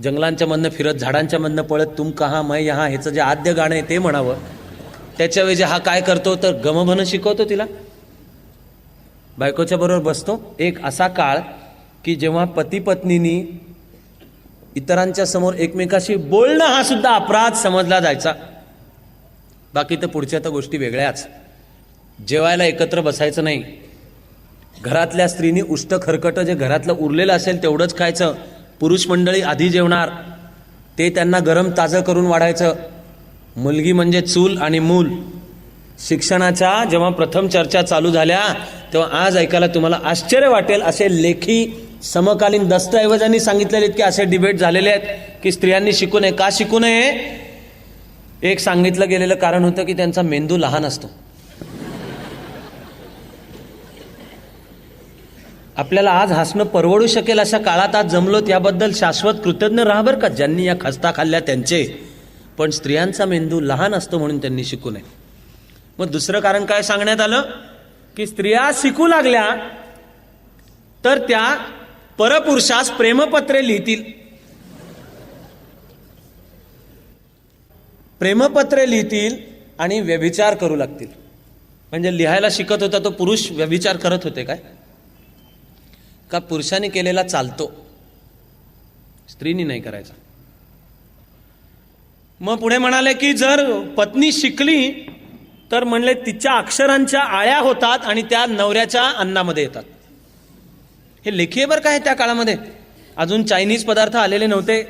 S1: जंगलांच्या मधनं फिरत, झाडांच्या मधनं पळत, तुम कहा मैं यहाँ, ह्याचं जे आद्य गाणं आहे ते म्हणावं. त्याच्यावेळी हा काय करतो तर गमभनं शिकवतो तिला. बायकोच्या बरोबर बसतो. एक असा काळ की जेव्हा पती पत्नीनी इतरांच्या समोर एकमेकाशी बोलणं हा सुद्धा अपराध समजला जायचा. बाकी तर पुढच्या तर गोष्टी वेगळ्याच. जेवायला एकत्र बसायचं नाही. घरातल्या स्त्रीनी उष्ट खरकट जे घरातलं उरलेलं असेल तेवढंच खायचं. पुरुष मंडळी आधी जेवणार, ते त्यांना गरम ताजं करून वाढायचं. मुलगी म्हणजे चूल आणि मूल. शिक्षणाच्या जेव्हा प्रथम चर्चा चालू झाल्या तेव्हा आज ऐकायला तुम्हाला आश्चर्य वाटेल असे लेखी समकालीन दस्तऐवजांनी सांगितलेले आहेत की असे डिबेट झालेले आहेत की स्त्रियांनी शिकू नये. का शिकू नये? एक सांगितलं गेलेलं कारण होतं की त्यांचा मेंदू लहान असतो. आपल्याला आज हसणं परवडू शकेल अशा काळात आज जमलोत याबद्दल शाश्वत कृतज्ञ राहा बरं का, ज्यांनी या खस्ता खाल्ल्या त्यांचे. पण स्त्रियांचा मेंदू लहान असतो म्हणून त्यांनी शिकू नये. मग दुसरं कारण काय सांगण्यात आलं की स्त्रिया शिकू लागल्या तर त्या परपुरुषास प्रेमपत्रे लिहितील. प्रेमपत्रे लिहितील आणि व्यभिचार करू लागतील. म्हणजे लिहायला शिकत होता तो पुरुष व्यभिचार करत होते काय? का पुरुषाने केलेला चालतो, स्त्रीनी नाही करायचा. मग पुढे म्हणाले की जर पत्नी शिकली तर म्हणले तिच्या अक्षरांच्या आळ्या होतात आणि त्या नवऱ्याच्या अन्नामध्ये येतात. हे लेखी बरं काय त्या काळामध्ये, अजून चायनीज पदार्थ आलेले नव्हते.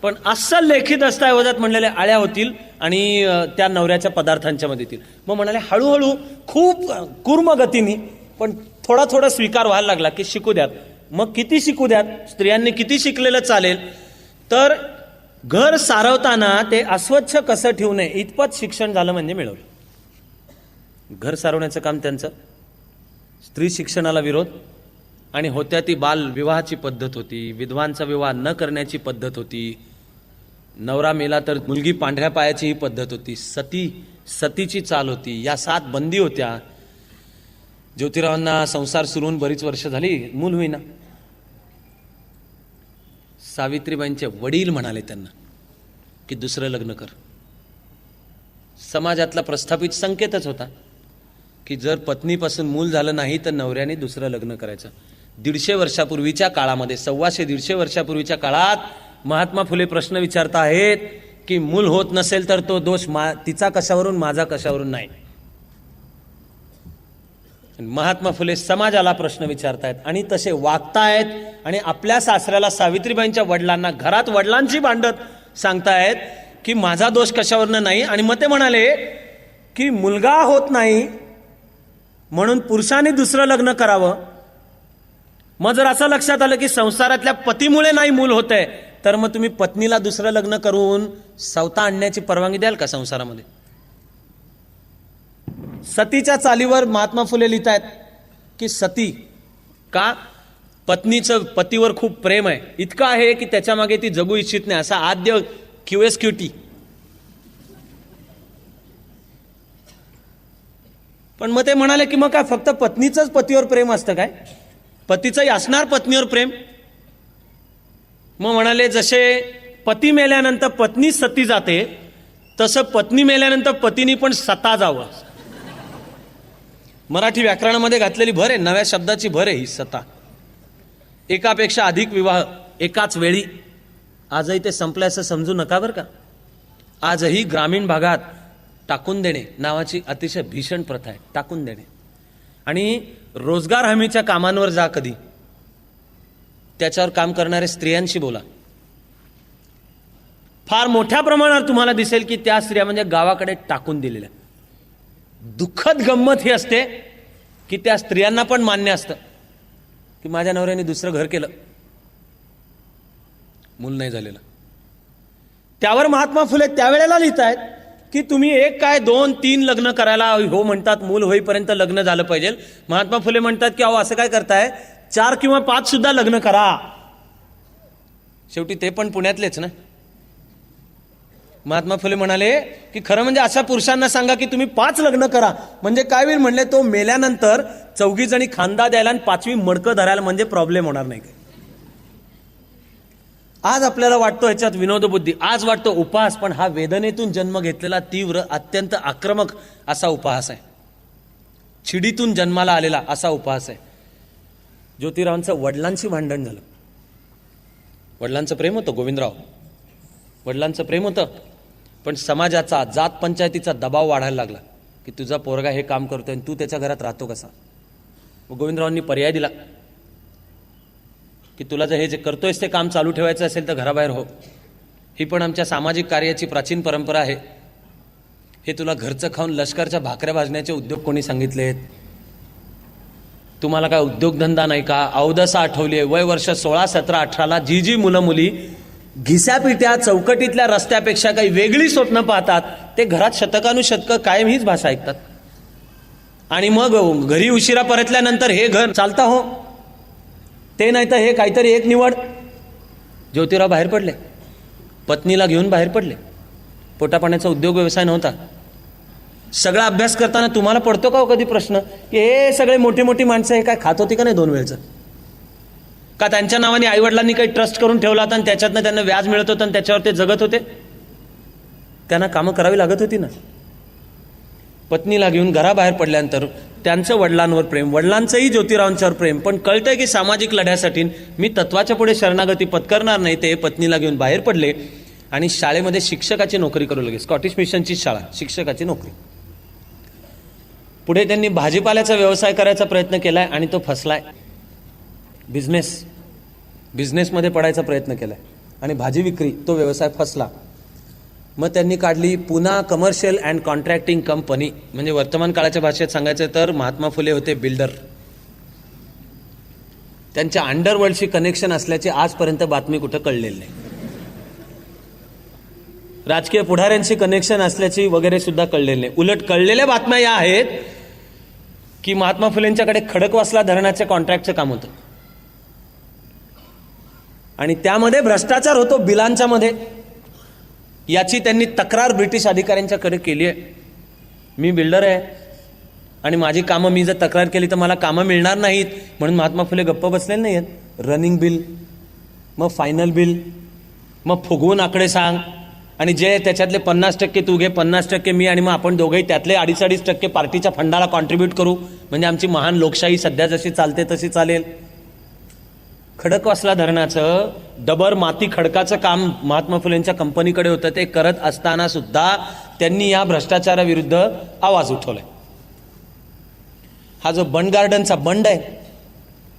S1: पण अस्सल लेखी दस्तऐवजात म्हणलेले आळ्या होतील आणि त्या नवऱ्याच्या पदार्थांच्या मध्ये येतील. मग म्हणाले हळूहळू खूप कूर्म गतीने पण थोडा थोडा स्वीकार व्हायला लागला की शिकू द्यात. मग किती शिकू द्यात? स्त्रियांनी किती शिकलेलं चालेल? तर घर सारवताना ते अस्वच्छ कसं ठेवू नये इतपत शिक्षण झालं म्हणजे मिळवलं. घर सारवण्याचं काम त्यांचं. स्त्री शिक्षणाला विरोध आणि होत्या ती बाल विवाहाची पद्धत होती, विधवांचा विवाह न करण्याची पद्धत होती, नवरा मेला तर मुलगी पांढऱ्या पायाची ही पद्धत होती, सतीची चाल होती, या 7 बंदी होत्या. ज्योतिरावांना संसार सुरू होऊन बरीच वर्ष झाली, मूल होईना. सावित्रीबाईंचे वडील म्हणाले त्यांना की दुसरं लग्न कर. समाजातला प्रस्थापित संकेतच होता की जर पत्नीपासून मूल झालं नाही तर नवऱ्याने दुसरं लग्न करायचं. 150 वर्षापूर्वीच्या काळामध्ये, 125-150 वर्षापूर्वीच्या काळात महात्मा फुले प्रश्न विचारता आहेत की मूल होत नसेल तर तो दोष तिचा कशावरून माझा कशावरून नाही. महात्मा फुले समाजाला प्रश्न विचारतायत आणि तसे वागतायत आणि आपल्या सासऱ्याला सावित्रीबाईंच्या वडिलांना घरात वडिलांची भांडत सांगतायत की माझा दोष कशावरून नाही. आणि मग ते म्हणाले की मुलगा होत नाही म्हणून पुरुषाने दुसरं लग्न करावं. मग जर असं लक्षात आलं की संसारातल्या पतीमुळे नाही मूल होतंय तर मग तुम्ही पत्नीला दुसरं लग्न करून सवता आणण्याची परवानगी द्याल का संसारामध्ये? सतीच्या चालीवर महात्मा फुले लिहितायत की सती का पत्नीचं पतीवर खूप प्रेम आहे, इतकं आहे की त्याच्या मागे ती जगू इच्छित नाही, असा आद्य क्यूएसक्यूटी. पण मग ते म्हणाले की मग काय फक्त पत्नीचंच पतीवर प्रेम असतं काय? पतीचंही असणार पत्नीवर प्रेम? मग म्हणाले जसे पती मेल्यानंतर पत्नी सती जाते तसं पत्नी मेल्यानंतर पतीनी पण सता जावं. मराठी व्याकरणामध्ये घातलेली भर आहे, नव्या शब्दाची भर आहे ही सता. एकापेक्षा अधिक विवाह एकाच वेळी. आजही ते संपले असं समजू नका बरं का. आजही ग्रामीण भागात टाकून देणे नावाची अतिशय भीषण प्रथा आहे. टाकून देणे. आणि रोजगार हमीच्या कामांवर जा, कधी त्याच्यावर काम करणाऱ्या स्त्रियांशी बोला. फार मोठ्या प्रमाणावर तुम्हाला दिसेल की त्या स्त्रिया म्हणजे गावाकडे टाकून दिलेल्या. दुःखद गंमत ही असते की त्या स्त्रियांना पण मान्य असतं की माझ्या नवऱ्याने दुसरं घर केलं, मूल नाही झालेलं. त्यावर महात्मा फुले त्यावेळेला लिहितायत की तुम्ही एक काय 2-3 लग्न करायला हो म्हणतात, मूल होईपर्यंत लग्न झालं पाहिजे. महात्मा फुले म्हणतात की अहो असं काय करताय, 4 किंवा 5 सुद्धा लग्न करा. शेवटी ते पण पुण्यातलेच ना. महात्मा फुले म्हणाले की खरं म्हणजे अशा पुरुषांना सांगा की तुम्ही 5 लग्न करा, म्हणजे काय होईल म्हणले, तो मेल्यानंतर 4 जणी खांदा द्यायला आणि 5वी मडकं धरायला म्हणजे प्रॉब्लेम होणार नाही. आज आपल्याला वाटतो ह्याच्यात विनोदबुद्धी, आज वाटतो उपहास, पण हा वेदनेतून जन्म घेतलेला तीव्र अत्यंत आक्रमक असा उपहास आहे. छिडीतून जन्माला आलेला असा उपहास आहे. ज्योतिरावांचं वडिलांशी भांडण झालं. वडिलांचं प्रेम होतं गोविंदराव, वडिलांचं प्रेम होतं, पण समाजाचा जात पंचायतीचा दबाव वाढायला लागला की तुझा पोरगा हे काम करतोय आणि तू त्याच्या घरात राहतो कसा. गोविंदरावांनी पर्याय दिला की तुला जर हे जे करतोयस ते काम चालू ठेवायचं असेल तर घराबाहेर हो. ही पण आमच्या सामाजिक कार्याची प्राचीन परंपरा आहे. हे तुला घरचं खाऊन लष्करच्या भाकऱ्या भाजण्याचे उद्योग कोणी सांगितलेत? तुम्हाला काय उद्योगधंदा नाही का? अवदसा आठवली आहे, वय वर्ष 16, 17, 18ला जी मुलं मुली घिसापिट्या चौकटीतल्या रस्त्यापेक्षा काही वेगळी स्वप्न पाहतात, ते घरात शतकानुशतकं कायम हीच भाषा ऐकतात. आणि मग घरी उशिरा परतल्यानंतर हे घर चालता हो, ते नाही तर हे काहीतरी एक निवड. ज्योतिराव बाहेर पडले, पत्नीला घेऊन बाहेर पडले. पोटापाण्याचा उद्योग व्यवसाय नव्हता. सगळा अभ्यास करताना तुम्हाला पडतो का हो कधी प्रश्न की हे सगळे मोठी मोठी माणसं हे काय खात होती का नाही 2 वेळचं? का त्यांच्या नावाने आईवडिलांनी काही ट्रस्ट करून ठेवला होता आणि त्याच्यातनं त्यांना व्याज मिळत होतं आणि त्याच्यावर ते जगत होते? त्यांना कामं करावी लागत होती ना. पत्नीला घेऊन घराबाहेर पडल्यानंतर त्यांचं वडिलांवर प्रेम, वडिलांचंही ज्योतिरावांच्यावर प्रेम, पण कळतंय की सामाजिक लढ्यासाठी मी तत्वाच्या पुढे शरणागती पत्करणार नाही. ते पत्नीला घेऊन बाहेर पडले आणि शाळेमध्ये शिक्षकाची नोकरी करू लागले. स्कॉटिश मिशनची शाळा, शिक्षकाची नोकरी. पुढे त्यांनी भाजीपाल्याचा व्यवसाय करायचा प्रयत्न केलाय आणि तो फसलाय. बिझनेसमध्ये पडायचा प्रयत्न केलाय आणि भाजी विक्री तो व्यवसाय फसला. मग त्यांनी काढली Poona commercial and contracting company. म्हणजे वर्तमान काळाच्या भाषेत सांगायचं तर महात्मा फुले होते बिल्डर. त्यांच्या अंडरवर्ल्डशी कनेक्शन असल्याची आजपर्यंत बातमी कुठं कळलेली नाही. राजकीय पुढाऱ्यांशी कनेक्शन असल्याची वगैरे सुद्धा कळलेली नाही. उलट कळलेल्या बातम्या या आहेत की महात्मा फुलेंच्याकडे खडकवासला धरणाच्या कॉन्ट्रॅक्टचं काम होतं आणि त्यामध्ये भ्रष्टाचार होतो बिलांच्या मध्ये. याची त्यांनी तक्रार ब्रिटिश अधिकाऱ्यांच्याकडे केली आहे. मी बिल्डर आहे आणि माझी कामं, मी जर तक्रार केली तर मला कामं मिळणार नाहीत, म्हणून महात्मा फुले गप्प बसलेले नाही आहेत. रनिंग बिल, मग फायनल बिल, मग फुगवून आकडे सांग आणि जे त्याच्यातले 50% तू घे, 50% मी, आणि मग आपण दोघेही त्यातले 2.5% पार्टीच्या फंडाला कॉन्ट्रीब्यूट करू, म्हणजे आमची महान लोकशाही सध्या जशी चालते तशी चालेल. खडकवासला धरणाचं डबर माती खडकाचं काम महात्मा फुलेंच्या कंपनीकडे होतं. ते करत असताना सुद्धा त्यांनी या भ्रष्टाचाराविरुद्ध आवाज उठवलाय. हा जो बंड गार्डनचा बंड आहे,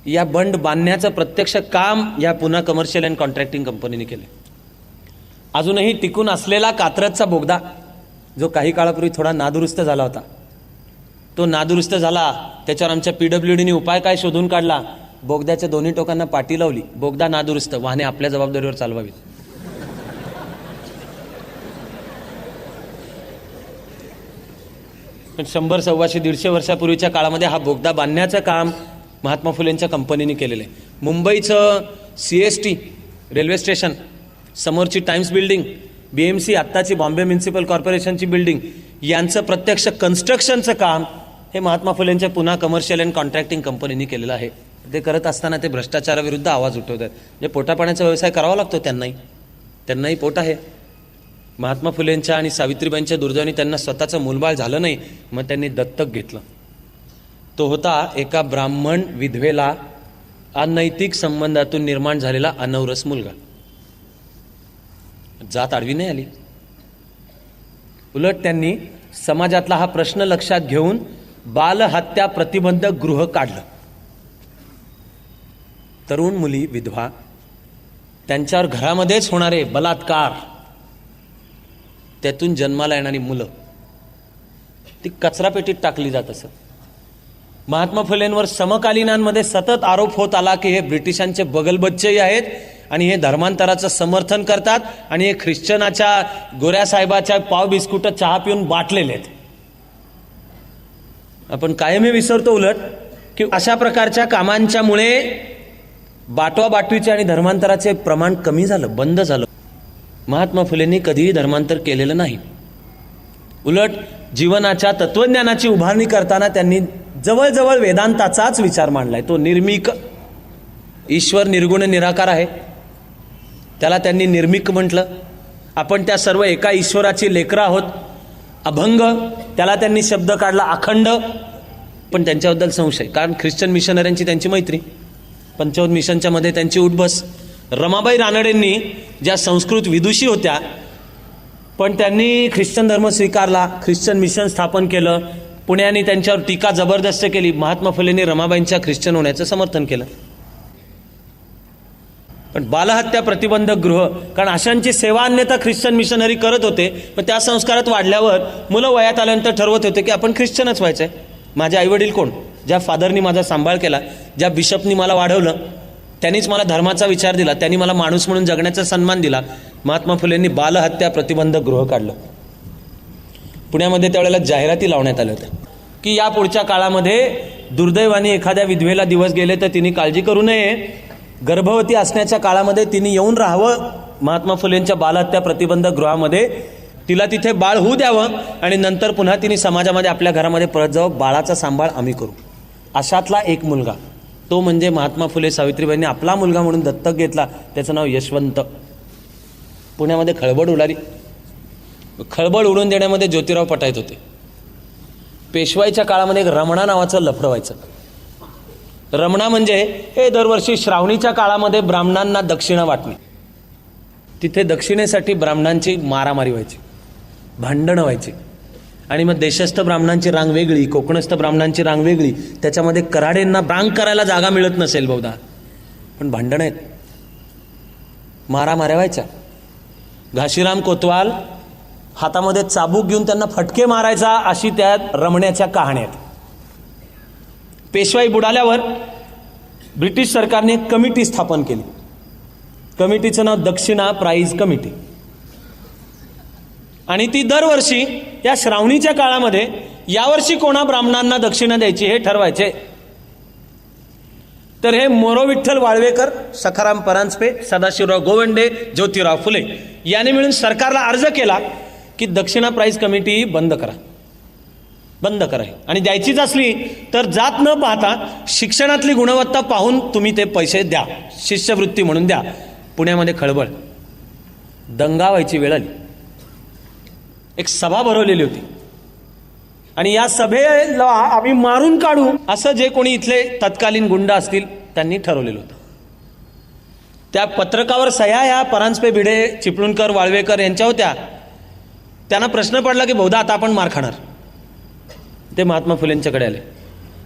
S1: या बंड बांधण्याचं प्रत्यक्ष काम या पुना कमर्शियल अँड कॉन्ट्रॅक्टिंग कंपनीने केले. अजूनही टिकून असलेला कात्रजचा बोगदा, जो काही काळापूर्वी थोडा नादुरुस्त झाला होता, तो नादुरुस्त झाला. त्याच्यावर आमच्या PWDने उपाय काय शोधून काढला? बोगद्याच्या दोन्ही टोकांना पाटी लावली. बोगदा नादुरुस्त, वाहने आपल्या जबाबदारीवर चालवावी. पण 100, 125, 150 वर्षापूर्वीच्या काळामध्ये हा बोगदा बांधण्याचं काम महात्मा फुलेंच्या कंपनीने केलेलं आहे. मुंबईचं CST रेल्वे स्टेशन समोरची टाइम्स बिल्डिंग, BMC आत्ताची बॉम्बे म्युनिसिपल कॉर्पोरेशनची बिल्डिंग, यांचं प्रत्यक्ष कन्स्ट्रक्शनचं काम हे महात्मा फुलेंच्या पुना कमर्शियल अँड कॉन्ट्रॅक्टिंग कंपनीने केलेलं आहे. ते करत असताना ते भ्रष्टाचाराविरुद्ध आवाज उठवतात. म्हणजे पोटापाण्याचा व्यवसाय करावा लागतो त्यांनाही पोट आहे. महात्मा फुलेंच्या आणि सावित्रीबाईंच्या दुर्दैवाने त्यांना स्वतःचं मूलबाळ झालं नाही, मग त्यांनी दत्तक घेतलं. तो होता एका ब्राह्मण विधवेला अनैतिक संबंधातून निर्माण झालेला अनौरस मुलगा. जात आडवी नाही आली. उलट त्यांनी समाजातला हा प्रश्न लक्षात घेऊन बालहत्या प्रतिबंधक गृह काढलं. तरुण मुली विधवा, त्यांच्यावर घरामध्येच होणारे बलात्कार, त्यातून जन्माला येणारी मुलं ती कचरापेटीत टाकली जात असत. महात्मा फुलेंवर समकालीनांमध्ये सतत आरोप होत आला की हे ब्रिटिशांचे बगलबच्चेही आहेत आणि हे धर्मांतराचं समर्थन करतात आणि हे ख्रिश्चनाच्या गोऱ्या साहेबाच्या पाव बिस्कुट चहा पिऊन बाटलेले आहेत. आपण कायम हे विसरतो उलट की अशा प्रकारच्या कामांच्यामुळे बाटवाबाटवीचे आणि धर्मांतराचे प्रमाण कमी झालं, बंद झालं. महात्मा फुलेंनी कधीही धर्मांतर केलेलं नाही. उलट जीवनाच्या तत्वज्ञानाची उभारणी करताना त्यांनी जवळजवळ वेदांताचाच विचार मांडलाय. तो निर्मिक, ईश्वर निर्गुण निराकार आहे, त्याला त्यांनी निर्मिक म्हटलं. आपण त्या सर्व एका ईश्वराची लेकरं आहोत. अभंग, त्याला त्यांनी शब्द काढला अखंड. पण त्यांच्याबद्दल संशय, कारण ख्रिश्चन मिशनऱ्यांची त्यांची मैत्री, पंचवद मिशनच्या मध्ये त्यांची उठबस. रमाबाई रानडेंनी ज्या संस्कृत विदुषी होत्या, पण त्यांनी ख्रिश्चन धर्म स्वीकारला, ख्रिश्चन मिशन स्थापन केलं. पुण्याने त्यांच्यावर टीका जबरदस्त केली. महात्मा फुलेंनी रमाबाईंच्या ख्रिश्चन होण्याचं समर्थन केलं. पण बालहत्या प्रतिबंधक गृह, कारण अशांची सेवा अन्यथा ख्रिश्चन मिशनरी करत होते. पण त्या संस्कारात वाढल्यावर मुलं वयात आल्यानंतर ठरवत होते की आपण ख्रिश्चनच व्हायचं आहे. माझे आईवडील कोण? ज्या फादरनी माझा सांभाळ केला, ज्या बिशपनी मला वाढवलं, त्यांनीच मला धर्माचा विचार दिला, त्यांनी मला माणूस म्हणून जगण्याचा सन्मान दिला. महात्मा फुलेंनी बालहत्या प्रतिबंधक गृह काढलं. पुण्यामध्ये त्यावेळेला जाहिराती लावण्यात आल्या होत्या की या पुढच्या काळामध्ये दुर्दैवाने एखाद्या विधवेला दिवस गेले तर तिने काळजी करू नये, गर्भवती असण्याच्या काळामध्ये तिने येऊन राहावं महात्मा फुलेंच्या बालहत्या प्रतिबंधक गृहामध्ये, तिला तिथे बाळ होऊ द्यावं आणि नंतर पुन्हा तिने समाजामध्ये आपल्या घरामध्ये परत जावं. बाळाचा सांभाळ आम्ही करू. अशातला एक मुलगा, तो म्हणजे महात्मा फुले सावित्रीबाईंनी आपला मुलगा म्हणून दत्तक घेतला. त्याचं नाव यशवंत. पुण्यामध्ये खळबळ उडाली. खळबळ उडून देण्यामध्ये ज्योतिराव पटायत होते. पेशवाईच्या काळामध्ये एक रमणा नावाचं लफडं व्हायचं. रमणा म्हणजे हे दरवर्षी श्रावणीच्या काळामध्ये ब्राह्मणांना दक्षिणा वाटणे. तिथे दक्षिणेसाठी ब्राह्मणांची मारामारी व्हायची, भांडणं व्हायची. आणि मग देशस्थ ब्राह्मणांची रांग वेगळी, कोकणस्थ ब्राह्मणांची रांग वेगळी. त्याच्यामध्ये कराडेंना रांग करायला जागा मिळत नसेल बहुधा, पण भांडणं आहेत, मारामाऱ्या व्हायच्या. घाशीराम कोतवाल हातामध्ये चाबूक घेऊन त्यांना फटके मारायचा, अशी त्या रमण्याच्या कहाण्या आहेत. पेशवाई बुडाल्यावर ब्रिटिश सरकारने एक कमिटी स्थापन केली. कमिटीचं नाव दक्षिणा प्राईज कमिटी. आणि ती दरवर्षी या श्रावणीच्या काळामध्ये यावर्षी कोणा ब्राह्मणांना दक्षिणा द्यायची हे ठरवायचे. तर हे मोरो विठ्ठल वाळवेकर, सखाराम परांजपे, सदाशिवराव गोवंडे, ज्योतिराव फुले याने मिळून सरकारला अर्ज केला की दक्षिणा प्राईज कमिटी बंद करा, बंद करा. आणि द्यायचीच असली तर जात न पाहता शिक्षणातली गुणवत्ता पाहून तुम्ही ते पैसे द्या, शिष्यवृत्ती म्हणून द्या. पुण्यामध्ये खळबळ, दंगा व्हायची वेळ आली. एक सभा भरवलेली होती आणि या सभेला आम्ही मारून काढू असं जे कोणी इथले तत्कालीन गुंड असतील त्यांनी ठरवलेलं होतं. त्या पत्रकावर सह्या ह्या परांजपे, भिडे, चिपळूणकर, वाळवेकर यांच्या होत्या. त्यांना प्रश्न पडला की बहुधा आता आपण मार खाणार. ते महात्मा फुलेंच्याकडे आले.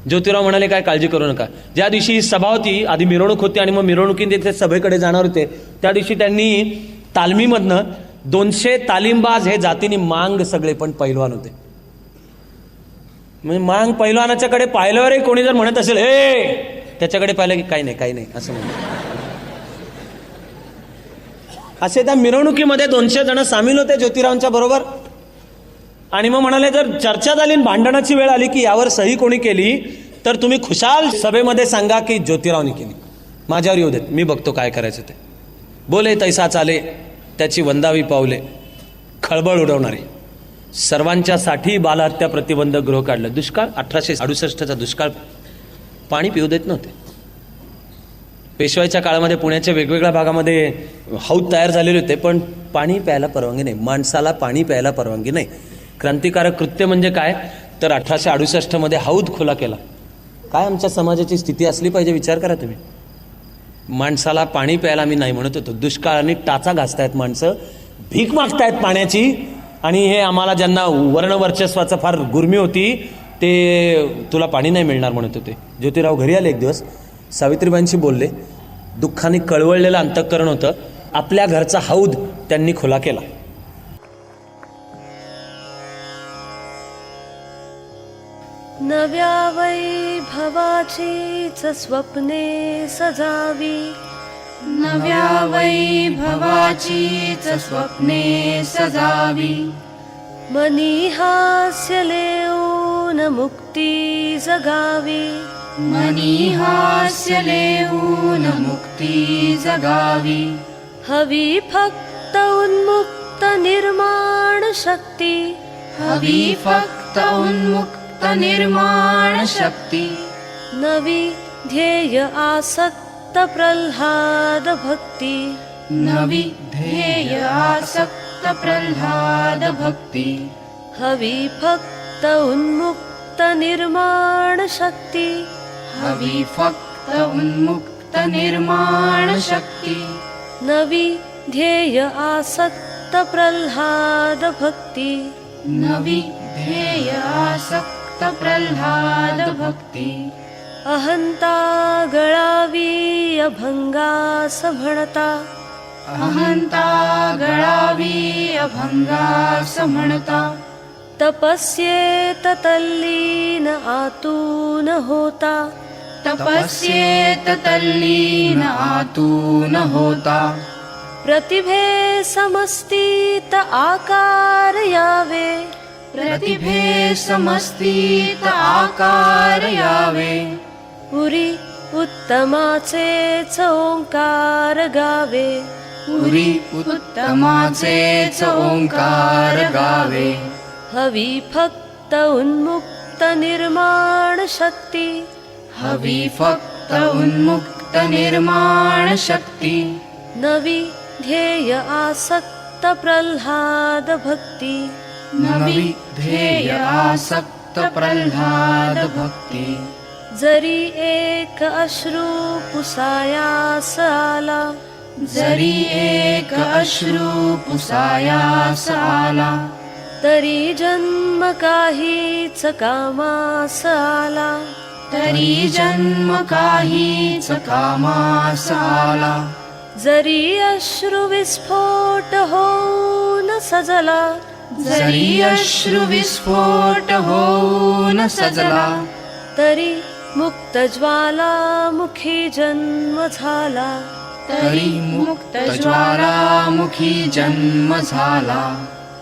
S1: ज्योतिराव म्हणाले काय काळजी करू नका. ज्या दिवशी ही सभा होती, आधी मिरवणूक होती आणि मग मिरवणुकीने ते सभेकडे जाणार होते, त्या दिवशी त्यांनी तालमीमधनं 200 तालीमबाज हे जातीने मांग सगळे पण पैलवान होते. म्हणजे मांग पैलवानाच्याकडे पाहिल्यावरही कोणी जर म्हणत असेल हे, त्याच्याकडे पाहिलं की काही नाही काही नाही असं म्हणतात. असे त्या मिरवणुकीमध्ये 200 जण सामील होते ज्योतिरावांच्या बरोबर. आणि मग म्हणाले जर चर्चा झाली, भांडणाची वेळ आली की यावर सही कोणी केली तर तुम्ही खुशाल सभेमध्ये सांगा की ज्योतिरावनी केली, माझ्यावर येऊ देत, मी बघतो काय करायचं ते. बोले तैसा चाले, त्याची वंदावी पावले, खळबळ उडवणारे. सर्वांच्यासाठी बालहत्या प्रतिबंधक गृह काढलं. दुष्काळ 1868चा दुष्काळ, पाणी पिऊ देत नव्हते. पेशवाईच्या काळामध्ये पुण्याच्या वेगवेगळ्या भागामध्ये हौद तयार झालेले होते, पण पाणी प्यायला परवानगी नाही, माणसाला पाणी प्यायला परवानगी नाही. क्रांतिकारक कृत्य म्हणजे काय तर 1868मध्ये हौद खुला केला. काय आमच्या समाजाची स्थिती असली पाहिजे विचार करा तुम्ही. माणसाला पाणी प्यायला आम्ही नाही म्हणत होतो. दुष्काळाने टाचा घासतायत माणसं, भीक मागतायत पाण्याची. आणि हे आम्हाला ज्यांना वर्णवर्चस्वाचा फार गुर्मी होती ते तुला पाणी नाही मिळणार म्हणत होते. ज्योतिराव घरी आले एक दिवस, सावित्रीबाईंशी बोलले. दुःखाने कळवळलेलं अंतःकरण होतं. आपल्या घरचा हौद त्यांनी खुला केला.
S2: नव्या वैभवाचीच स्वप्ने सजावी,
S3: नव्या वैभवाचीच स्वप्ने सजावी.
S2: मनी हास्य लेऊन मुक्ती जगावी,
S3: मनी हास्य लेऊन मुक्ती जगावी.
S2: हवी फक्त उन्मुक्त निर्माण शक्ती,
S3: हवी फक्त उन्मुक्त निर्माण शक्ती.
S2: नवी ध्येय आसक्त प्रल्हाद भक्ती,
S3: नवी ध्येय आसक्त प्रल्हाद भक्ती.
S2: हवी फक्त उन्मुक्त निर्माण शक्ती,
S3: हवी फक्त उन्मुक्त निर्माण शक्ती.
S2: नवी ध्येय आसक्त प्रल्हाद भक्ती.
S3: नवी ध्येय आसक्त प्रल्हाद भक्ती.
S2: अहंता गळावी अभंगास म्हणता
S3: अहंता गळावी अभंगास म्हणता
S2: तपस्येत तल्लीन आतून होता
S3: तपस्येत तल्लीन आतून होता
S2: प्रतिभे समस्तीत आकार यावे
S3: प्रतिभे समस्तीत आकार यावे
S2: पुरी उत्तमाचेच ओंकार गावे
S3: पुरी उत्तमाचेच ओंकार गावे
S2: हवी फक्त उन्मुक्त निर्माण शक्ती
S3: हवी फक्त उन्मुक्त निर्माण शक्ती
S2: नवी ध्येय आसक्त प्रल्हाद भक्ती
S3: नवी ध्येय आसक्त प्रल्हाद भक्ती
S2: जरी एक अश्रू पुसायास आला
S3: जरी एक अश्रू पुसायास आला
S2: तरी जन्म काहीच कामास आला
S3: तरी जन्म काहीच कामास आला
S2: जरी अश्रू विस्फोट होऊन सजला
S3: जरी अश्रू विस्फोट होऊन सजला
S2: तरी मुक्त ज्वालामुखी जन्म झाला
S3: तरी मुक्त ज्वालामुखी जन्म झाला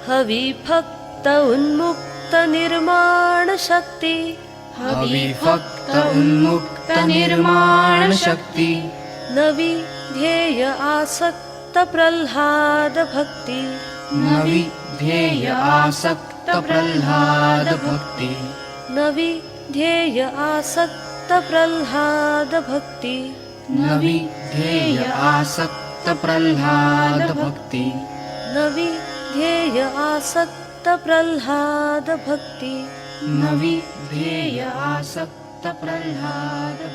S2: हवी फक्त उन्मुक्त निर्माण शक्ती
S3: हवी फक्त उन्मुक्त निर्माण शक्ती
S2: नवी ध्येय आसक्त प्रल्हाद भक्ती
S3: नवी ध्येय आसक्त प्रल्हाद भक्ती
S2: नवी ध्येय आसक्त प्रल्हाद भक्ती
S3: नवी ध्येय आसक्त प्रल्हाद भक्ती
S2: नवी ध्येय आसक्त प्रल्हाद भक्ती
S3: नवी ध्येय आसक्त प्रल्हाद